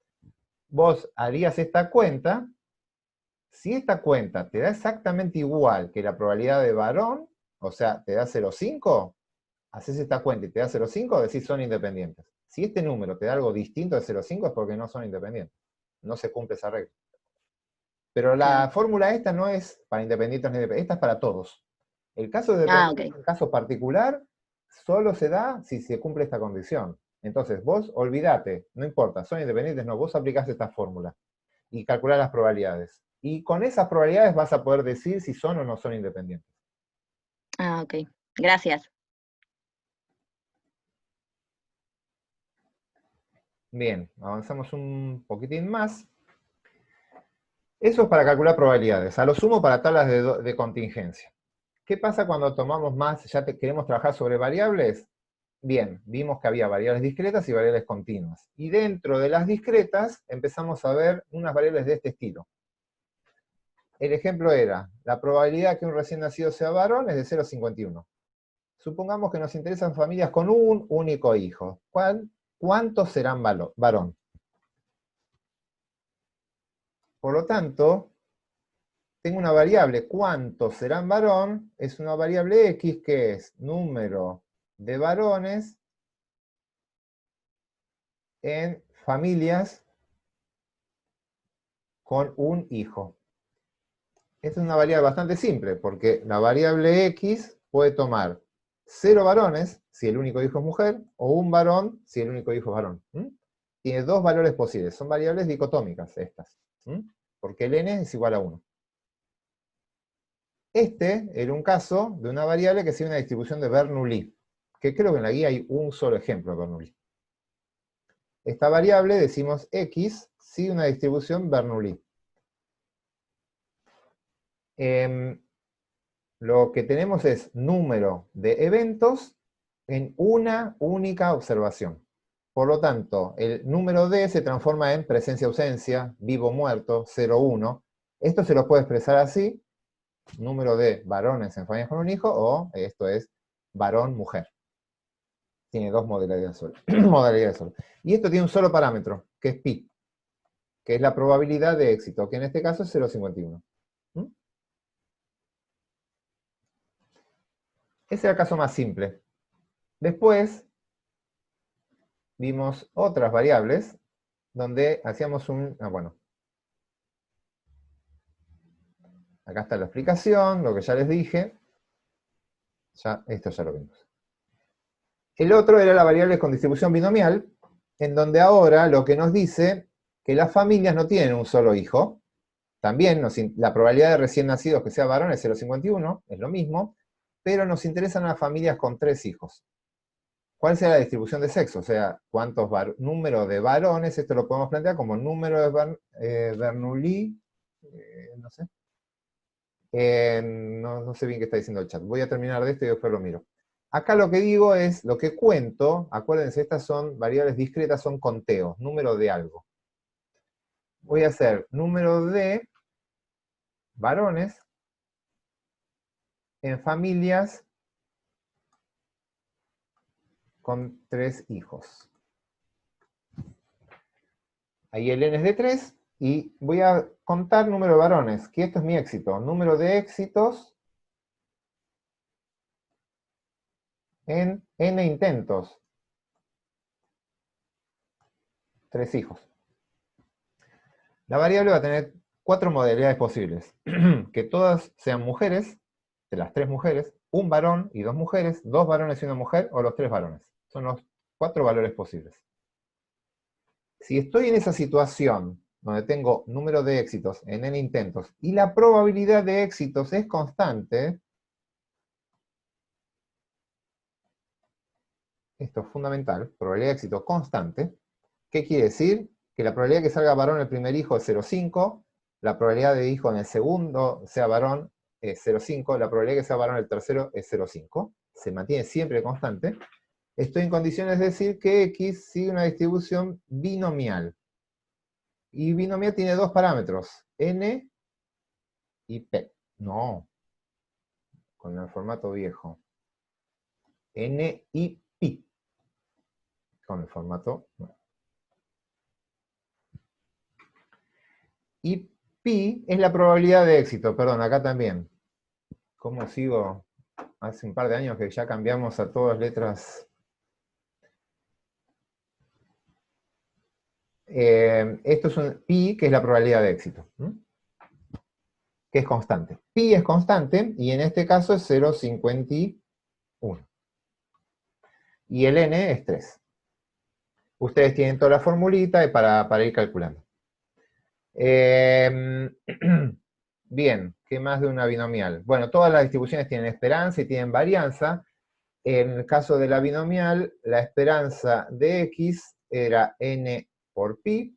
Vos harías esta cuenta, si esta cuenta te da exactamente igual que la probabilidad de varón, o sea, te da 0,5, haces esta cuenta y te da 0,5, decís son independientes. Si este número te da algo distinto de 0,5 es porque no son independientes. No se cumple esa regla. Pero Claro. la fórmula esta no es para independientes ni independientes, esta es para todos. El caso de Ah, dependientes, ok. en caso particular, solo se da si se cumple esta condición. Entonces, vos olvídate, no importa, son independientes, no, vos aplicás esta fórmula y calculás las probabilidades. Y con esas probabilidades vas a poder decir si son o no son independientes. Ah, ok. Gracias. Bien, avanzamos un poquitín más. Eso es para calcular probabilidades, a lo sumo para tablas de contingencia. ¿Qué pasa cuando tomamos más, ya queremos trabajar sobre variables? Bien, vimos que había variables discretas y variables continuas. Y dentro de las discretas empezamos a ver unas variables de este estilo. El ejemplo era, la probabilidad que un recién nacido sea varón es de 0,51. Supongamos que nos interesan familias con un único hijo. ¿Cuántos serán varón? Por lo tanto, tengo una variable, ¿cuántos serán varón? Es una variable X que es número de varones en familias con un hijo. Esta es una variable bastante simple, porque la variable X puede tomar 0 varones, si el único hijo es mujer, o 1 varón, si el único hijo es varón. Tiene dos valores posibles, son variables dicotómicas estas, porque el n es igual a 1. Este era un caso de una variable que sigue una distribución de Bernoulli, que creo que en la guía hay un solo ejemplo de Bernoulli. Esta variable, decimos X, sigue una distribución Bernoulli. Lo que tenemos es número de eventos en una única observación. Por lo tanto, el número D se transforma en presencia-ausencia, vivo-muerto, 0-1. Esto se lo puede expresar así, número de varones en familias con un hijo, o esto es varón-mujer. Tiene dos modalidades solo. Y esto tiene un solo parámetro, que es pi, que es la probabilidad de éxito, que en este caso es 0,51. Ese era el caso más simple. Después vimos otras variables donde hacíamos bueno. Acá está la explicación, lo que ya les dije. Esto ya lo vimos. El otro era la variable con distribución binomial, en donde ahora lo que nos dice que las familias no tienen un solo hijo. También la probabilidad de recién nacidos que sea varón es 0,51, es lo mismo, pero nos interesan las familias con 3 hijos. ¿Cuál será la distribución de sexo? O sea, cuántos número de varones, esto lo podemos plantear como número de Bernoulli, no sé. No sé bien qué está diciendo el chat. Voy a terminar de esto y después lo miro. Acá lo que digo es, lo que cuento, acuérdense, estas son variables discretas, son conteos, número de algo. Voy a hacer número de varones en familias con 3 hijos. Ahí el n es de 3, y voy a contar número de varones, que esto es mi éxito. Número de éxitos en n intentos. 3 hijos. La variable va a tener 4 modalidades posibles. Que todas sean mujeres, de las 3 mujeres, un varón y 2 mujeres, 2 varones y una mujer, o los 3 varones. Son los 4 valores posibles. Si estoy en esa situación, donde tengo número de éxitos en n intentos, y la probabilidad de éxitos es constante, esto es fundamental, probabilidad de éxito constante, ¿qué quiere decir? Que la probabilidad de que salga varón el primer hijo es 0,5, la probabilidad de hijo en el segundo sea varón es 0,5, la probabilidad de que sea varón el tercero es 0,5, se mantiene siempre constante. Estoy en condiciones de decir que X sigue una distribución binomial. Y binomial tiene 2 parámetros, N y P. No, con el formato viejo. N y Pi. Con el formato nuevo. Y pi es la probabilidad de éxito, perdón, acá también. ¿Cómo sigo? Hace un par de años que ya cambiamos a todas letras. Esto es un pi, que es la probabilidad de éxito, que es constante. Pi es constante, y en este caso es 0,51. Y el n es 3. Ustedes tienen toda la formulita para ir calculando. Bien, ¿qué más de una binomial? Bueno, todas las distribuciones tienen esperanza y tienen varianza. En el caso de la binomial, la esperanza de x era n por pi.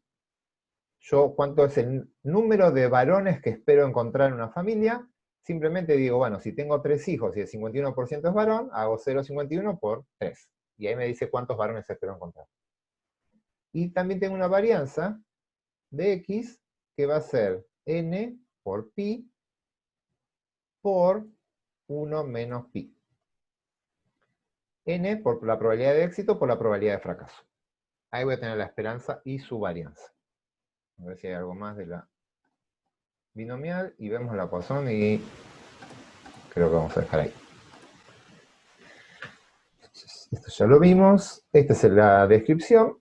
¿Cuánto es el número de varones que espero encontrar en una familia? Simplemente digo, bueno, si tengo 3 hijos y el 51% es varón, hago 0,51 por 3. Y ahí me dice cuántos varones espero encontrar. Y también tengo una varianza de x, que va a ser n por pi por 1 menos pi. N por la probabilidad de éxito por la probabilidad de fracaso. Ahí voy a tener la esperanza y su varianza. A ver si hay algo más de la binomial, y vemos la Poisson, y creo que vamos a dejar ahí. Esto ya lo vimos. Esta es la descripción.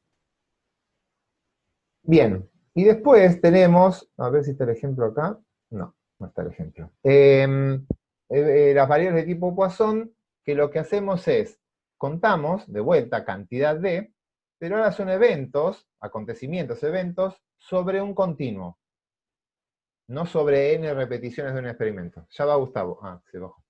Bien, y después tenemos, a ver si está el ejemplo acá. No, no está el ejemplo. Las variables de tipo Poisson, que lo que hacemos es, contamos de vuelta cantidad de, pero ahora son eventos, acontecimientos, eventos, sobre un continuo. No sobre n repeticiones de un experimento. Ya va Gustavo. Se bajó.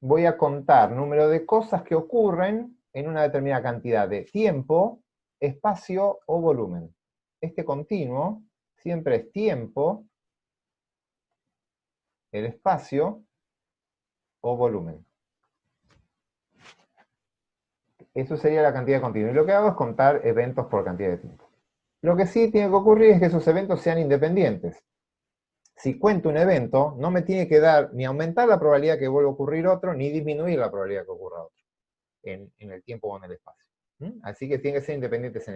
Voy a contar número de cosas que ocurren en una determinada cantidad de tiempo, espacio o volumen. Este continuo siempre es tiempo, el espacio o volumen. Eso sería la cantidad de continuo. Y lo que hago es contar eventos por cantidad de tiempo. Lo que sí tiene que ocurrir es que esos eventos sean independientes. Si cuento un evento, no me tiene que dar ni aumentar la probabilidad que vuelva a ocurrir otro, ni disminuir la probabilidad que ocurra otro, en el tiempo o en el espacio. Así que tienen que ser independientes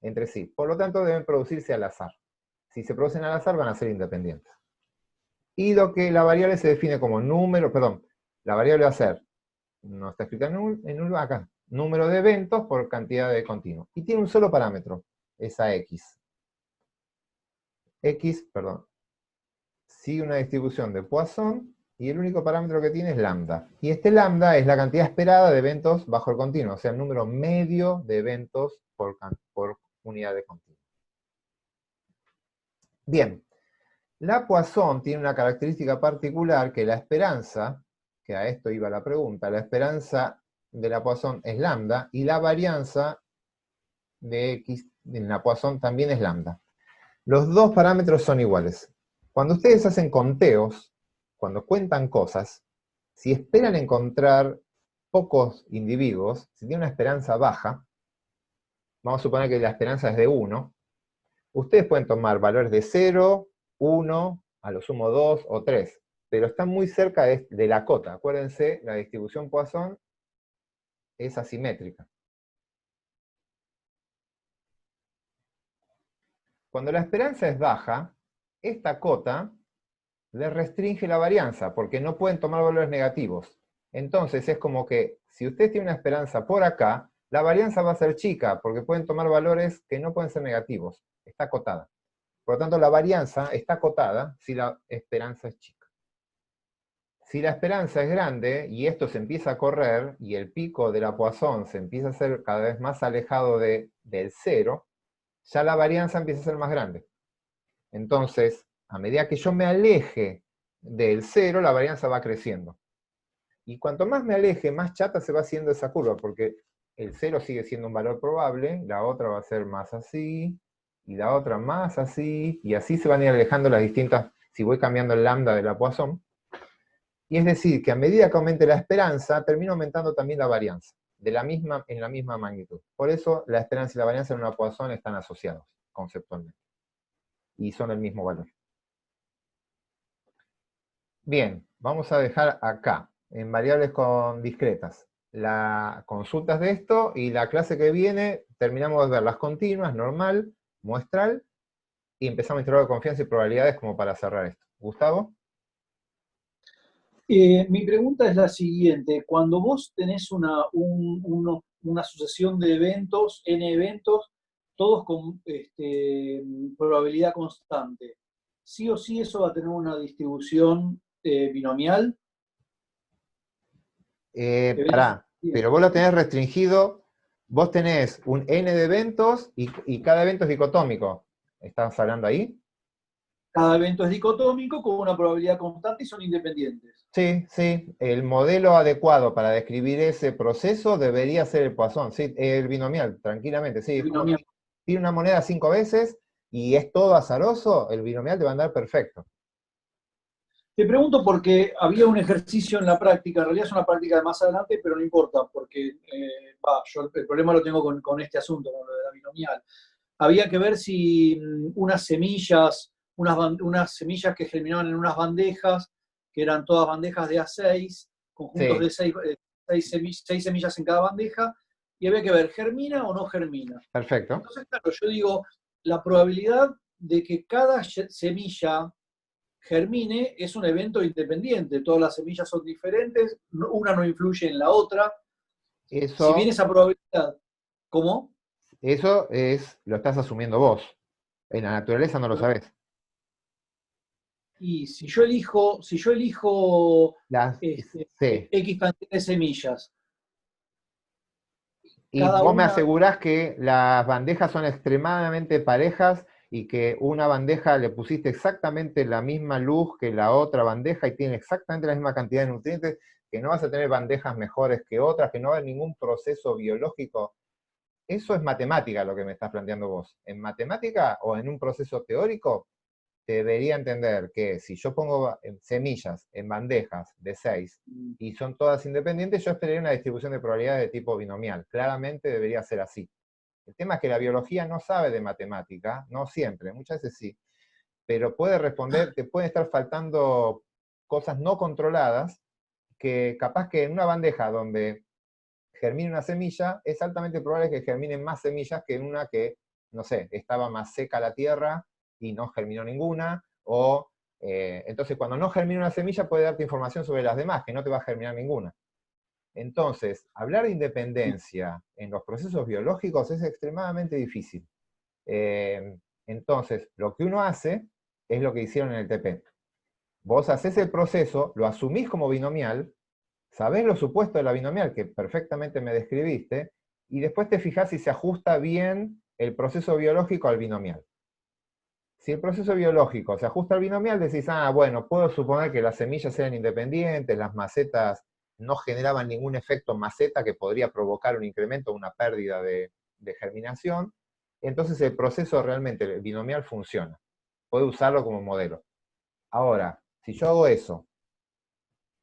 entre sí. Por lo tanto, deben producirse al azar. Si se producen al azar, van a ser independientes. Y la variable se define como número, perdón, la variable va a ser, no está escrita acá, número de eventos por cantidad de continuos. Y tiene un solo parámetro, esa X. Sigue una distribución de Poisson, y el único parámetro que tiene es lambda. Y este lambda es la cantidad esperada de eventos bajo el continuo, o sea, el número medio de eventos por unidad de continuo. Bien, la Poisson tiene una característica particular, que la esperanza, que a esto iba la pregunta, la esperanza de la Poisson es lambda, y la varianza de X en la Poisson también es lambda. Los dos parámetros son iguales. Cuando ustedes hacen conteos, cuando cuentan cosas, si esperan encontrar pocos individuos, si tienen una esperanza baja, vamos a suponer que la esperanza es de 1, ustedes pueden tomar valores de 0, 1, a lo sumo 2 o 3, pero están muy cerca de la cota. Acuérdense, la distribución Poisson es asimétrica. Cuando la esperanza es baja, esta cota le restringe la varianza, porque no pueden tomar valores negativos. Entonces es como que, si usted tiene una esperanza por acá, la varianza va a ser chica, porque pueden tomar valores que no pueden ser negativos. Está acotada. Por lo tanto, la varianza está acotada si la esperanza es chica. Si la esperanza es grande, y esto se empieza a correr, y el pico de la Poisson se empieza a ser cada vez más alejado del 0, ya la varianza empieza a ser más grande. Entonces, a medida que yo me aleje del 0, la varianza va creciendo. Y cuanto más me aleje, más chata se va haciendo esa curva, porque el 0 sigue siendo un valor probable, la otra va a ser más así, y la otra más así, y así se van a ir alejando las distintas, si voy cambiando el lambda de la Poisson. Y es decir, que a medida que aumente la esperanza, termina aumentando también la varianza, en la misma magnitud. Por eso la esperanza y la varianza en una Poisson están asociados, conceptualmente. Y son el mismo valor. Bien, vamos a dejar acá, en variables con discretas, las consultas de esto, y la clase que viene terminamos de ver las continuas, normal, muestral, y empezamos a interrogar confianza y probabilidades como para cerrar esto. ¿Gustavo? Mi pregunta es la siguiente. Cuando vos tenés una sucesión de eventos, n eventos, todos con probabilidad constante, ¿sí o sí eso va a tener una distribución binomial? Pará, pero vos lo tenés restringido, vos tenés un n de eventos y cada evento es dicotómico. ¿Estás hablando ahí? Cada evento es dicotómico con una probabilidad constante y son independientes. Sí, sí. El modelo adecuado para describir ese proceso debería ser el Poisson, sí, el binomial, tranquilamente, sí. El binomial. Tiene una moneda 5 veces y es todo azaroso, el binomial te va a andar perfecto. Te pregunto porque había un ejercicio en la práctica, en realidad es una práctica de más adelante, pero no importa, porque yo el problema lo tengo con este asunto, con lo de la binomial. Había que ver si unas semillas que germinaban en unas bandejas, que eran todas bandejas de A6, conjuntos Sí. de seis semillas en cada bandeja, y había que ver, ¿germina o no germina? Perfecto. Entonces, claro, yo digo, la probabilidad de que cada semilla germine es un evento independiente, todas las semillas son diferentes, una no influye en la otra. Si bien esa probabilidad, ¿cómo? Eso lo estás asumiendo vos. En la naturaleza no lo sabés. Y si yo elijo Sí. X cantidad de semillas, Y cada vos me una, asegurás que las bandejas son extremadamente parejas y que una bandeja le pusiste exactamente la misma luz que la otra bandeja y tiene exactamente la misma cantidad de nutrientes, que no vas a tener bandejas mejores que otras, que no va a haber ningún proceso biológico. Eso es matemática lo que me estás planteando vos. En matemática o en un proceso teórico, te debería entender que si yo pongo semillas en bandejas de 6 y son todas independientes, yo esperaría una distribución de probabilidades de tipo binomial. Claramente debería ser así. El tema es que la biología no sabe de matemática, no siempre, muchas veces sí, pero puede responder, te pueden estar faltando cosas no controladas, que capaz que en una bandeja donde germine una semilla, es altamente probable que germinen más semillas que en una que, no sé, estaba más seca la tierra y no germinó ninguna, o entonces cuando no germina una semilla puede darte información sobre las demás, que no te va a germinar ninguna. Entonces, hablar de independencia en los procesos biológicos es extremadamente difícil. Entonces, lo que uno hace es lo que hicieron en el TP. Vos hacés el proceso, lo asumís como binomial, sabés los supuestos de la binomial que perfectamente me describiste, y después te fijás si se ajusta bien el proceso biológico al binomial. Si el proceso biológico se ajusta al binomial, decís, ah, bueno, puedo suponer que las semillas eran independientes, las macetas no generaban ningún efecto maceta que podría provocar un incremento o una pérdida de germinación, entonces el proceso realmente, el binomial, funciona. Puedo usarlo como modelo. Ahora, si yo hago eso,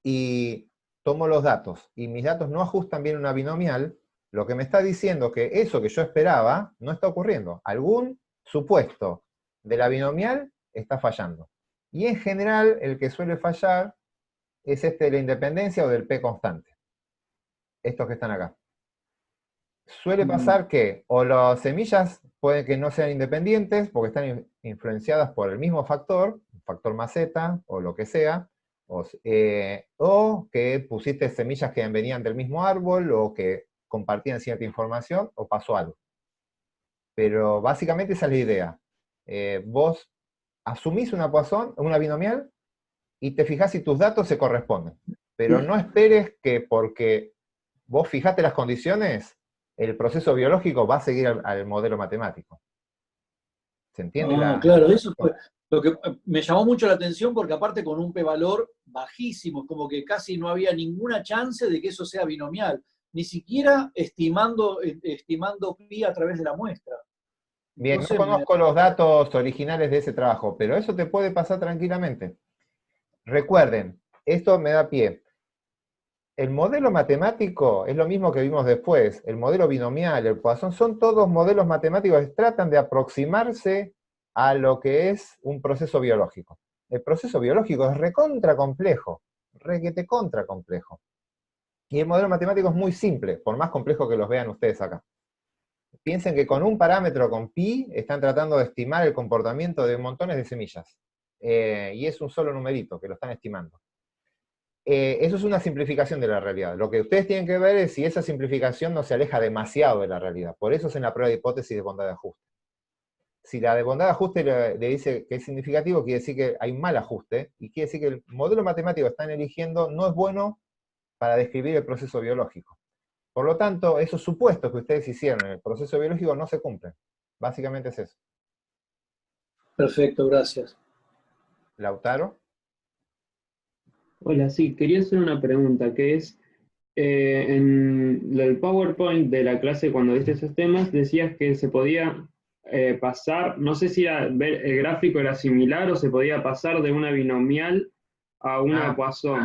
y tomo los datos, y mis datos no ajustan bien una binomial, lo que me está diciendo que eso que yo esperaba no está ocurriendo. Algún supuesto de la binomial está fallando. Y en general, el que suele fallar es este de la independencia o del P constante. Estos que están acá. Suele pasar que o las semillas pueden que no sean independientes porque están influenciadas por el mismo factor, factor maceta o lo que sea, o que pusiste semillas que venían del mismo árbol o que compartían cierta información o pasó algo. Pero básicamente esa es la idea. Vos asumís una binomial y te fijás si tus datos se corresponden. Pero no esperes que porque vos fijaste las condiciones, el proceso biológico va a seguir al modelo matemático. ¿Se entiende? Claro, eso fue lo que me llamó mucho la atención, porque aparte con un p-valor bajísimo, como que casi no había ninguna chance de que eso sea binomial, ni siquiera estimando pi a través de la muestra. Bien, Entonces, no conozco los datos originales de ese trabajo, pero eso te puede pasar tranquilamente. Recuerden, esto me da pie. El modelo matemático es lo mismo que vimos después, el modelo binomial, el Poisson, son todos modelos matemáticos que tratan de aproximarse a lo que es un proceso biológico. El proceso biológico es recontra complejo, requete contra complejo. Y el modelo matemático es muy simple, por más complejo que los vean ustedes acá. Piensen que con un parámetro, con pi, están tratando de estimar el comportamiento de montones de semillas. Y es un solo numerito que lo están estimando. Eso es una simplificación de la realidad. Lo que ustedes tienen que ver es si esa simplificación no se aleja demasiado de la realidad. Por eso es en la prueba de hipótesis de bondad de ajuste. Si la de bondad de ajuste le dice que es significativo, quiere decir que hay un mal ajuste, y quiere decir que el modelo matemático que están eligiendo no es bueno para describir el proceso biológico. Por lo tanto, esos supuestos que ustedes hicieron en el proceso biológico no se cumplen. Básicamente es eso. Perfecto, gracias. Lautaro. Hola, sí, quería hacer una pregunta, que es, en el PowerPoint de la clase cuando diste esos temas, decías que se podía pasar, no sé si el gráfico era similar o se podía pasar de una binomial a una Poisson.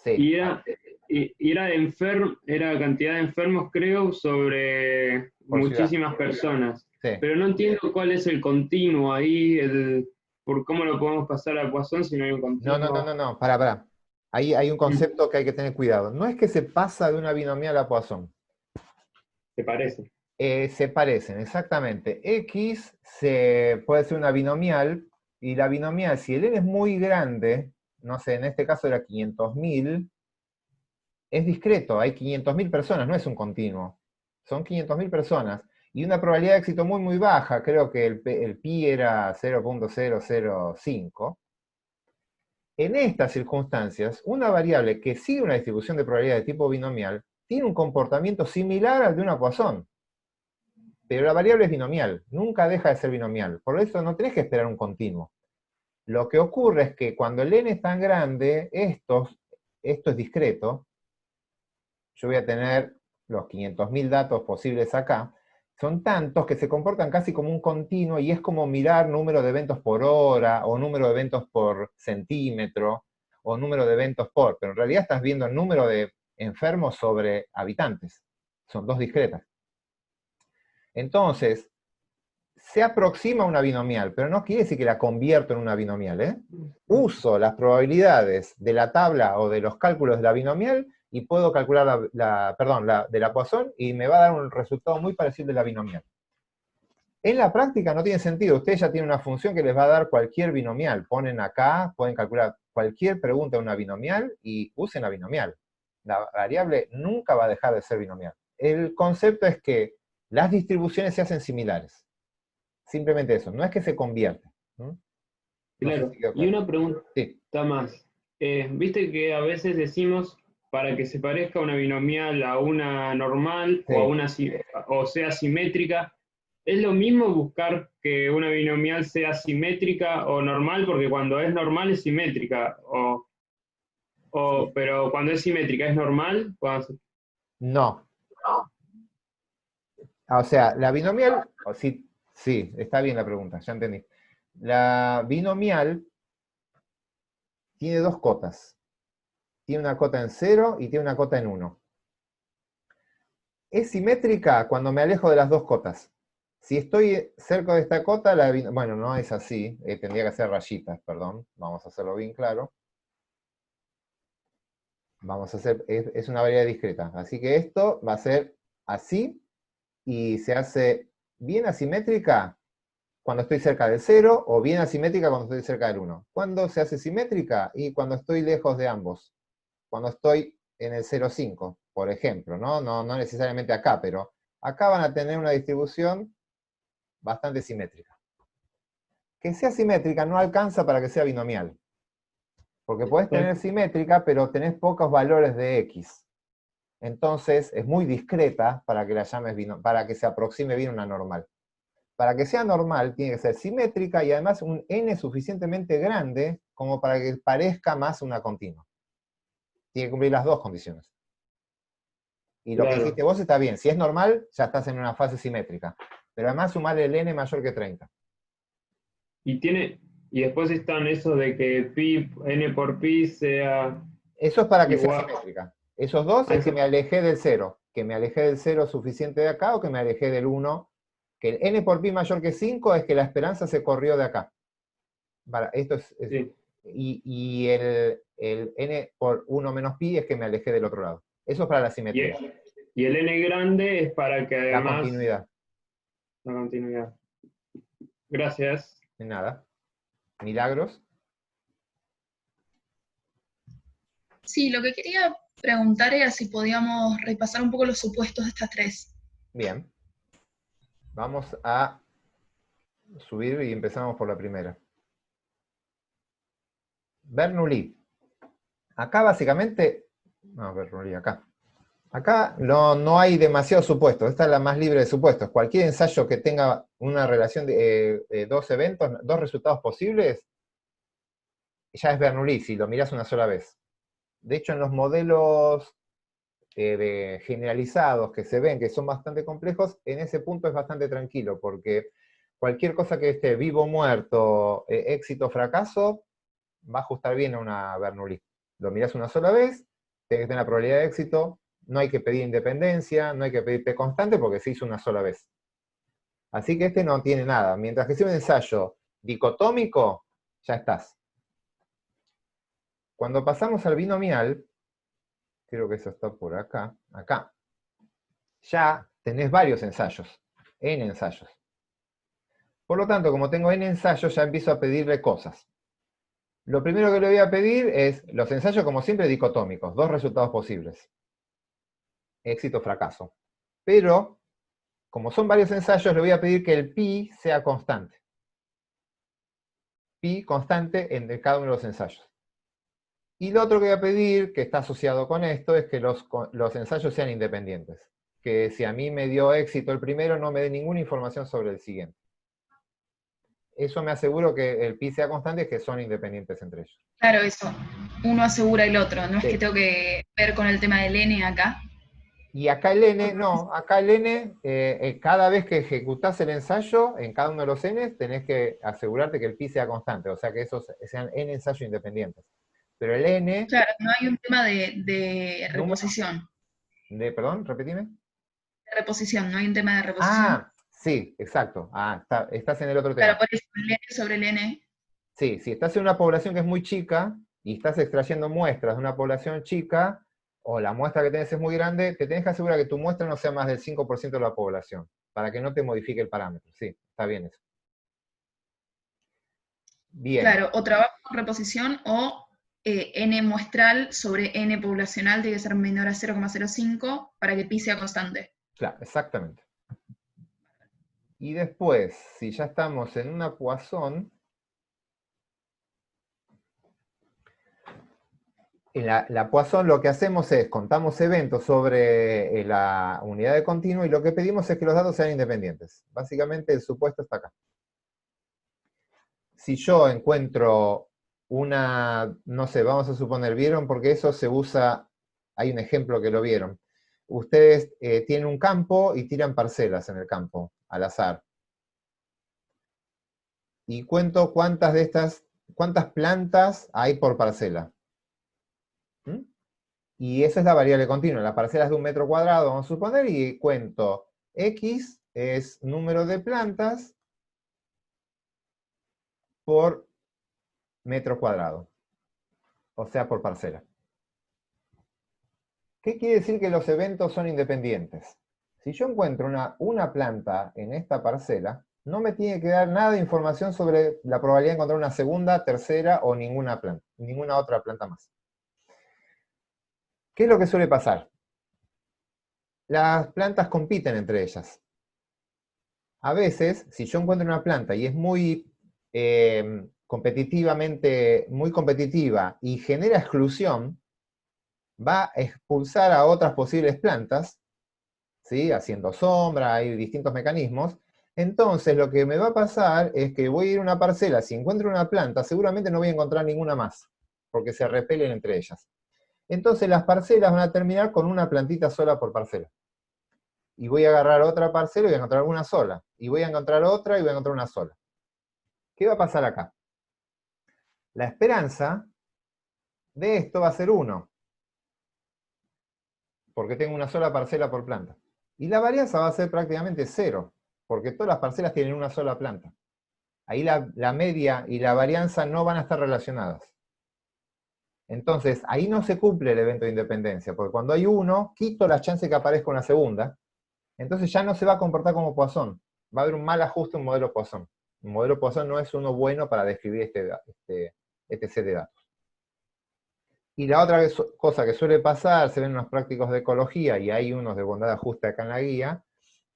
Sí. Y era cantidad de enfermos, creo, sobre muchísimas personas. Sí. Pero no entiendo cuál es el continuo ahí, por cómo lo podemos pasar a Poisson si no hay un continuo. No, pará. Ahí hay un concepto que hay que tener cuidado. No es que se pasa de una binomial a Poisson. Se parece. Se parecen, exactamente. X puede ser una binomial, y la binomial, si el n es muy grande, no sé, en este caso era 500.000, es discreto, hay 500.000 personas, no es un continuo. Son 500.000 personas. Y una probabilidad de éxito muy, muy baja, creo que el pi era 0.005. En estas circunstancias, una variable que sigue una distribución de probabilidad de tipo binomial tiene un comportamiento similar al de una Poisson. Pero la variable es binomial, nunca deja de ser binomial. Por eso no tenés que esperar un continuo. Lo que ocurre es que cuando el n es tan grande, esto es discreto. Yo voy a tener los 500.000 datos posibles acá. Son tantos que se comportan casi como un continuo, y es como mirar número de eventos por hora, o número de eventos por centímetro, o número de eventos por... Pero en realidad estás viendo el número de enfermos sobre habitantes. Son dos discretas. Entonces, se aproxima a una binomial, pero no quiere decir que la convierto en una binomial. Uso las probabilidades de la tabla o de los cálculos de la binomial y puedo calcular de la Poisson, y me va a dar un resultado muy parecido de la binomial. En la práctica no tiene sentido. Ustedes ya tienen una función que les va a dar cualquier binomial. Ponen acá, pueden calcular cualquier pregunta de una binomial y usen la binomial. la variable nunca va a dejar de ser binomial. El concepto es que las distribuciones se hacen similares. Simplemente eso, no es que se convierten. No Claro, sé si quedó y claro. una pregunta Sí. más. Viste que a veces decimos, para que se parezca una binomial a una normal Sí. o a una o sea simétrica, ¿es lo mismo buscar que una binomial sea simétrica o normal? Porque cuando es normal es simétrica, pero cuando es simétrica es normal. No. O sea, la binomial, sí, está bien la pregunta, ya entendí. La binomial tiene dos cotas. Tiene una cota en 0 y tiene una cota en 1. Es simétrica cuando me alejo de las dos cotas. Si estoy cerca de esta cota, bueno, no es así, tendría que hacer rayitas, perdón, vamos a hacerlo bien claro. Vamos a hacer, es una variedad discreta, así que esto va a ser así, y se hace bien asimétrica cuando estoy cerca del 0, o bien asimétrica cuando estoy cerca del 1. ¿Cuándo se hace simétrica? Y cuando estoy lejos de ambos. Cuando estoy en el 0,5, por ejemplo, ¿no? No necesariamente acá, pero acá van a tener una distribución bastante simétrica. Que sea simétrica no alcanza para que sea binomial. Porque podés tener simétrica, pero tenés pocos valores de x. Entonces es muy discreta para que la llames para que se aproxime bien una normal. Para que sea normal tiene que ser simétrica y además un n suficientemente grande como para que parezca más una continua. Tiene que cumplir las dos condiciones. Y lo que Claro. dijiste vos está bien. Si es normal, ya estás en una fase simétrica. Pero además sumarle el n mayor que 30. Y después están esos de que pi, n por pi sea Eso es para que sea igual. simétrica. Esos dos es que me alejé del 0. Que me alejé del 0 suficiente de acá, o que me alejé del 1. Que el n por pi mayor que 5 es que la esperanza se corrió de acá. Esto es Sí. y el n por 1 menos pi es que me alejé del otro lado. Eso es para la simetría. Y el n grande es para que La además... continuidad. La continuidad. Gracias. De nada. Milagros. Sí, lo que quería preguntar era si podíamos repasar un poco los supuestos de estas tres. Bien. Vamos a subir y empezamos por la primera. Bernoulli. Acá básicamente... No, Bernoulli, acá. Acá no hay demasiados supuestos. Esta es la más libre de supuestos. Cualquier ensayo que tenga una relación de dos eventos, dos resultados posibles, ya es Bernoulli, si lo mirás una sola vez. De hecho, en los modelos generalizados que se ven, que son bastante complejos, en ese punto es bastante tranquilo, porque cualquier cosa que esté vivo, muerto, éxito o fracaso, va a ajustar bien a una Bernoulli. Lo mirás una sola vez, tenés que tener la probabilidad de éxito, no hay que pedir independencia, no hay que pedir P constante porque se hizo una sola vez. Así que este no tiene nada. Mientras que sea un ensayo dicotómico, ya estás. Cuando pasamos al binomial, creo que eso está por acá, ya tenés varios ensayos, n ensayos. Por lo tanto, como tengo n ensayos, ya empiezo a pedirle cosas. Lo primero que le voy a pedir es los ensayos, como siempre, dicotómicos, dos resultados posibles. Éxito o fracaso. Pero, como son varios ensayos, le voy a pedir que el pi sea constante. Pi constante en cada uno de los ensayos. Y lo otro que voy a pedir, que está asociado con esto, es que los ensayos sean independientes. Que si a mí me dio éxito el primero, no me dé ninguna información sobre el siguiente. Eso me aseguro que el pi sea constante y que son independientes entre ellos. Claro, eso. Uno asegura el otro, no es Sí. que tengo que ver con el tema del n acá. Y acá el n, no, acá el n, cada vez que ejecutás el ensayo, en cada uno de los n, tenés que asegurarte que el pi sea constante, o sea que esos sean n ensayos independientes. Pero el n... Claro, no hay un tema de reposición. Perdón, repetime. De reposición, no hay un tema de reposición. Ah, sí, exacto. Estás en el otro tema. Claro, por eso el n sobre el n. Sí, si estás en una población que es muy chica, y estás extrayendo muestras de una población chica, o la muestra que tenés es muy grande, te tenés que asegurar que tu muestra no sea más del 5% de la población, para que no te modifique el parámetro. Sí, está bien eso. Bien. Claro, o trabajo con reposición o n muestral sobre n poblacional tiene que ser menor a 0,05 para que pi sea constante. Claro, exactamente. Y después, si ya estamos en una Poisson, en la Poisson lo que hacemos es, contamos eventos sobre la unidad de continuo y lo que pedimos es que los datos sean independientes. Básicamente el supuesto está acá. Si yo encuentro una, no sé, vamos a suponer, ¿vieron? Porque eso se usa, hay un ejemplo que lo vieron. Ustedes tienen un campo y tiran parcelas en el campo, al azar. Y cuento cuántas plantas hay por parcela. ¿Mm? Y esa es la variable continua. La parcela es de 1 metro cuadrado, vamos a suponer, y cuento X es número de plantas por metro cuadrado. O sea, por parcela. ¿Qué quiere decir que los eventos son independientes? Si yo encuentro una planta en esta parcela, no me tiene que dar nada de información sobre la probabilidad de encontrar una segunda, tercera o ninguna otra planta más. ¿Qué es lo que suele pasar? Las plantas compiten entre ellas. A veces, si yo encuentro una planta y es muy muy competitiva y genera exclusión, va a expulsar a otras posibles plantas, ¿sí? Haciendo sombra, hay distintos mecanismos. Entonces lo que me va a pasar es que voy a ir a una parcela, si encuentro una planta, seguramente no voy a encontrar ninguna más, porque se repelen entre ellas. Entonces las parcelas van a terminar con una plantita sola por parcela. Y voy a agarrar otra parcela y voy a encontrar una sola. Y voy a encontrar otra y voy a encontrar una sola. ¿Qué va a pasar acá? La esperanza de esto va a ser 1. Porque tengo una sola parcela por planta. Y la varianza va a ser prácticamente 0, porque todas las parcelas tienen una sola planta. Ahí la media y la varianza no van a estar relacionadas. Entonces, ahí no se cumple el evento de independencia, porque cuando hay 1, quito la chance que aparezca una segunda, entonces ya no se va a comportar como Poisson. Va a haber un mal ajuste en un modelo Poisson. Un modelo Poisson no es uno bueno para describir este set de datos. Y la otra cosa que suele pasar, se ven unos prácticos de ecología, y hay unos de bondad de ajuste acá en la guía,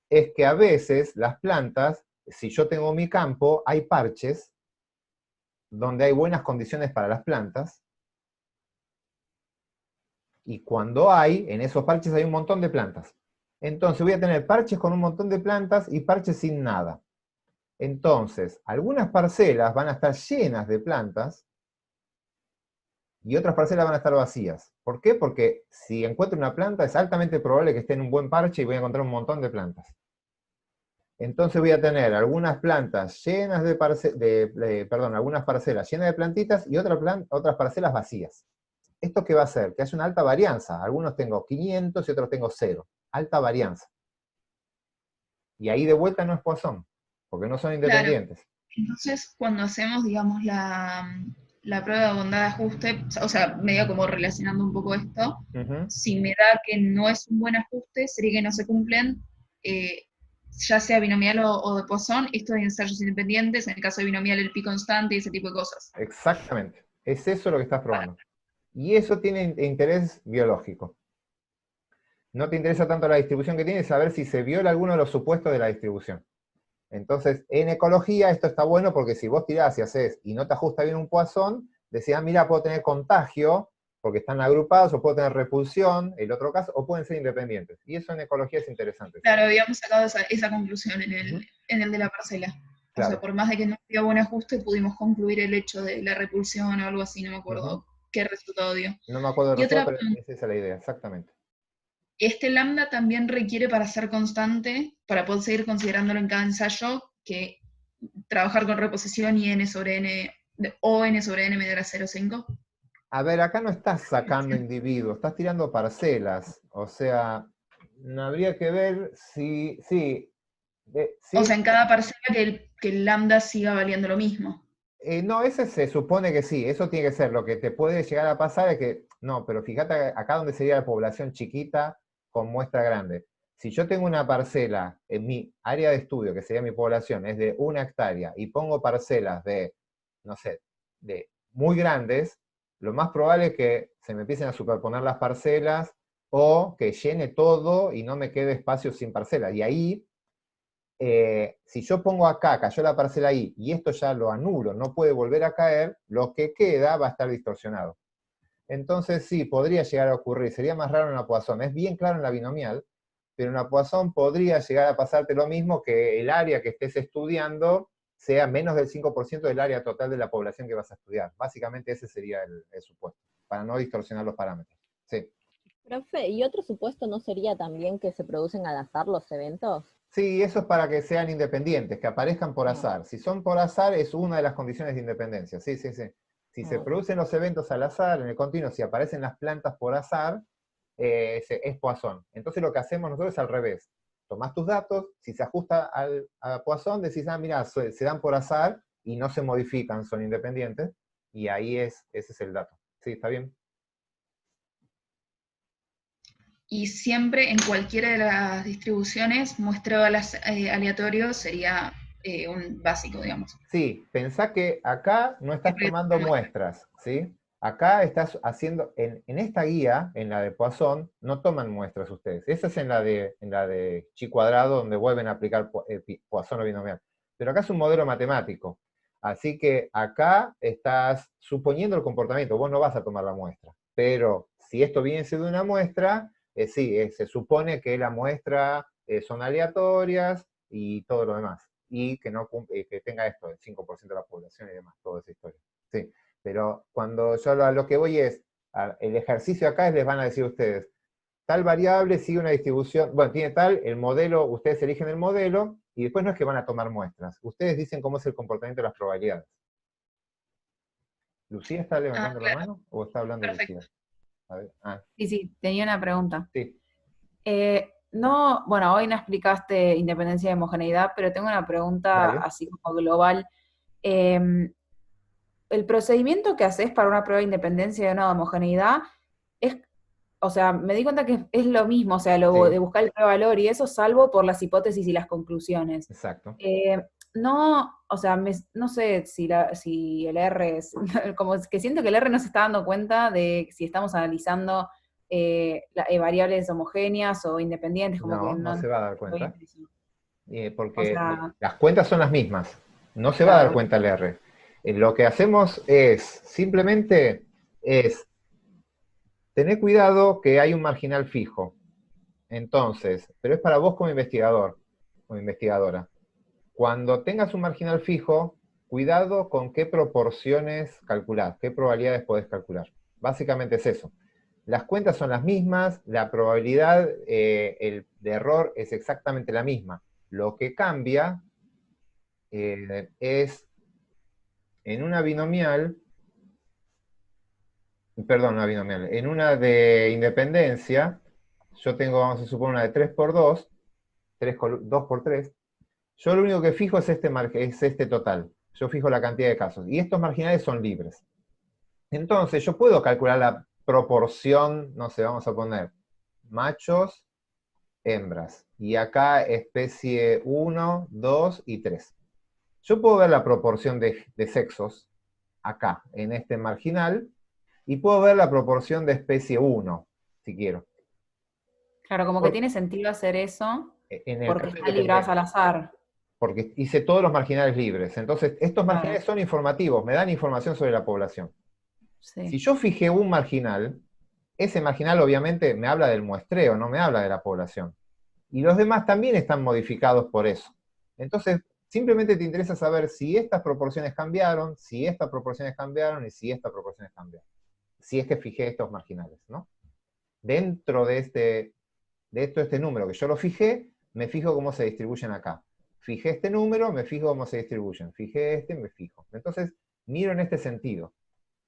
es que a veces las plantas, si yo tengo mi campo, hay parches donde hay buenas condiciones para las plantas, y cuando en esos parches hay un montón de plantas. Entonces voy a tener parches con un montón de plantas y parches sin nada. Entonces, algunas parcelas van a estar llenas de plantas, y otras parcelas van a estar vacías. ¿Por qué? Porque si encuentro una planta, es altamente probable que esté en un buen parche y voy a encontrar un montón de plantas. Entonces voy a tener algunas plantas llenas algunas parcelas llenas de plantitas y otras parcelas vacías. ¿Esto qué va a hacer? Que haya una alta varianza. Algunos tengo 500 y otros tengo 0. Alta varianza. Y ahí de vuelta no es Poisson, porque no son independientes. Claro. Entonces, cuando hacemos, digamos, la prueba de bondad de ajuste, o sea, medio como relacionando un poco esto, si me da que no es un buen ajuste, sería que no se cumplen, ya sea binomial o de Poisson, estos deben ser ensayos independientes, en el caso de binomial el pi constante y ese tipo de cosas. Exactamente. Es eso lo que estás probando. Y eso tiene interés biológico. No te interesa tanto la distribución que tiene, saber si se viola alguno de los supuestos de la distribución. Entonces, en ecología esto está bueno porque si vos tirás y haces y no te ajusta bien un Poisson, decís, mira, puedo tener contagio porque están agrupados, o puedo tener repulsión, el otro caso, o pueden ser independientes. Y eso en ecología es interesante. Claro, habíamos sacado esa conclusión en el de la parcela. Claro. O sea, por más de que no había buen ajuste, pudimos concluir el hecho de la repulsión o algo así, no me acuerdo qué resultado dio. No me acuerdo del resultado, pero esa es la idea, exactamente. Este lambda también requiere, para ser constante, para poder seguir considerándolo en cada ensayo, que trabajar con reposición y n sobre n, o n sobre n menor a 0,5. A ver, acá no estás sacando individuos, estás tirando parcelas. O sea, no habría que ver si... O sea, en cada parcela que el lambda siga valiendo lo mismo. No, ese se supone que sí, eso tiene que ser. Lo que te puede llegar a pasar es que, no, pero fíjate acá donde sería la población chiquita con muestra grande. Si yo tengo una parcela en mi área de estudio, que sería mi población, es de 1 hectárea, y pongo parcelas de, no sé, de muy grandes, lo más probable es que se me empiecen a superponer las parcelas, o que llene todo y no me quede espacio sin parcela. Y ahí, si yo pongo acá, cayó la parcela ahí, y esto ya lo anulo, no puede volver a caer, lo que queda va a estar distorsionado. Entonces sí, podría llegar a ocurrir, sería más raro en la Poisson. Es bien claro en la binomial, pero en la Poisson podría llegar a pasarte lo mismo, que el área que estés estudiando sea menos del 5% del área total de la población que vas a estudiar. Básicamente ese sería el supuesto, para no distorsionar los parámetros. Sí. Profe, ¿y otro supuesto no sería también que se producen al azar los eventos? Sí, eso es para que sean independientes, que aparezcan por azar. Si son por azar, es una de las condiciones de independencia. Sí, sí, sí. Si se producen los eventos al azar, en el continuo, si aparecen las plantas por azar, es Poisson. Entonces lo que hacemos nosotros es al revés. Tomás tus datos, si se ajusta a Poisson, decís, mira, se dan por azar y no se modifican, son independientes, y ahí ese es el dato. Sí, está bien. Y siempre en cualquiera de las distribuciones, muestreo aleatorio sería un básico, digamos. Sí, pensá que acá no estás tomando muestras, ¿sí? Acá estás haciendo, en esta guía, en la de Poisson, no toman muestras ustedes. Esa es en la de Chi cuadrado, donde vuelven a aplicar Poisson o binomial. Pero acá es un modelo matemático. Así que acá estás suponiendo el comportamiento, vos no vas a tomar la muestra. Pero si esto viene de una muestra, sí, se supone que la muestra son aleatorias y todo lo demás. Y que, que tenga esto, el 5% de la población y demás, toda esa historia. Sí, pero cuando yo a lo que voy es, el ejercicio acá les van a decir ustedes, tal variable sigue una distribución, bueno, tiene tal, el modelo, ustedes eligen el modelo, y después no es que van a tomar muestras, ustedes dicen cómo es el comportamiento de las probabilidades. ¿Lucía está levantando la mano o está hablando Lucía? A ver, Sí, tenía una pregunta. Sí. No, bueno, hoy no explicaste independencia y homogeneidad, pero tengo una pregunta así como global. El procedimiento que haces para una prueba de independencia y una de homogeneidad es, o sea, me di cuenta que es lo mismo, o sea, lo de buscar el valor y eso, salvo por las hipótesis y las conclusiones. Exacto. No, o sea, no sé si el R es, como que siento que el R no se está dando cuenta de si estamos analizando variables homogéneas o independientes, como que no se va a dar cuenta. Porque o sea, las cuentas son las mismas. No se va a dar cuenta el R. Lo que hacemos es, simplemente, tener cuidado que hay un marginal fijo. Entonces, pero es para vos como investigador, como investigadora. Cuando tengas un marginal fijo, cuidado con qué proporciones calculás, qué probabilidades podés calcular. Básicamente es eso. Las cuentas son las mismas, la probabilidad de error es exactamente la misma. Lo que cambia es en una binomial, en una de independencia, yo tengo, vamos a suponer, una de 3 por 2, 2 por 3, yo lo único que fijo es este total. Yo fijo la cantidad de casos. Y estos marginales son libres. Entonces, yo puedo calcular la proporción, no sé, vamos a poner machos, hembras. Y acá especie 1, 2 y 3. Yo puedo ver la proporción de sexos acá, en este marginal, y puedo ver la proporción de especie 1, si quiero. Claro, como que tiene sentido hacer eso, porque están libradas al azar. Porque hice todos los marginales libres. Entonces, estos marginales son informativos, me dan información sobre la población. Sí. Si yo fijé un marginal, ese marginal obviamente me habla del muestreo, no me habla de la población. Y los demás también están modificados por eso. Entonces, simplemente te interesa saber si estas proporciones cambiaron, si estas proporciones cambiaron y si estas proporciones cambiaron. Si es que fijé estos marginales, ¿no? Dentro de este número que yo lo fijé, me fijo cómo se distribuyen acá. Fijé este número, me fijo cómo se distribuyen. Fijé este, me fijo. Entonces, miro en este sentido.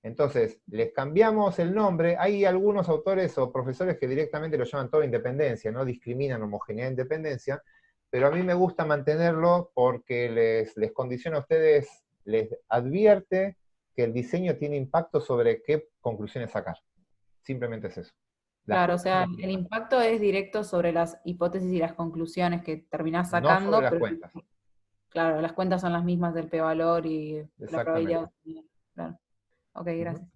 Entonces, les cambiamos el nombre. Hay algunos autores o profesores que directamente lo llaman todo independencia, no discriminan homogeneidad e independencia, pero a mí me gusta mantenerlo porque les condiciona a ustedes, les advierte que el diseño tiene impacto sobre qué conclusiones sacar. Simplemente es eso. Claro, o sea, el impacto es directo sobre las hipótesis y las conclusiones que terminás sacando. No sobre las cuentas. Claro, las cuentas son las mismas del p-valor y la probabilidad. Claro. Ok, gracias.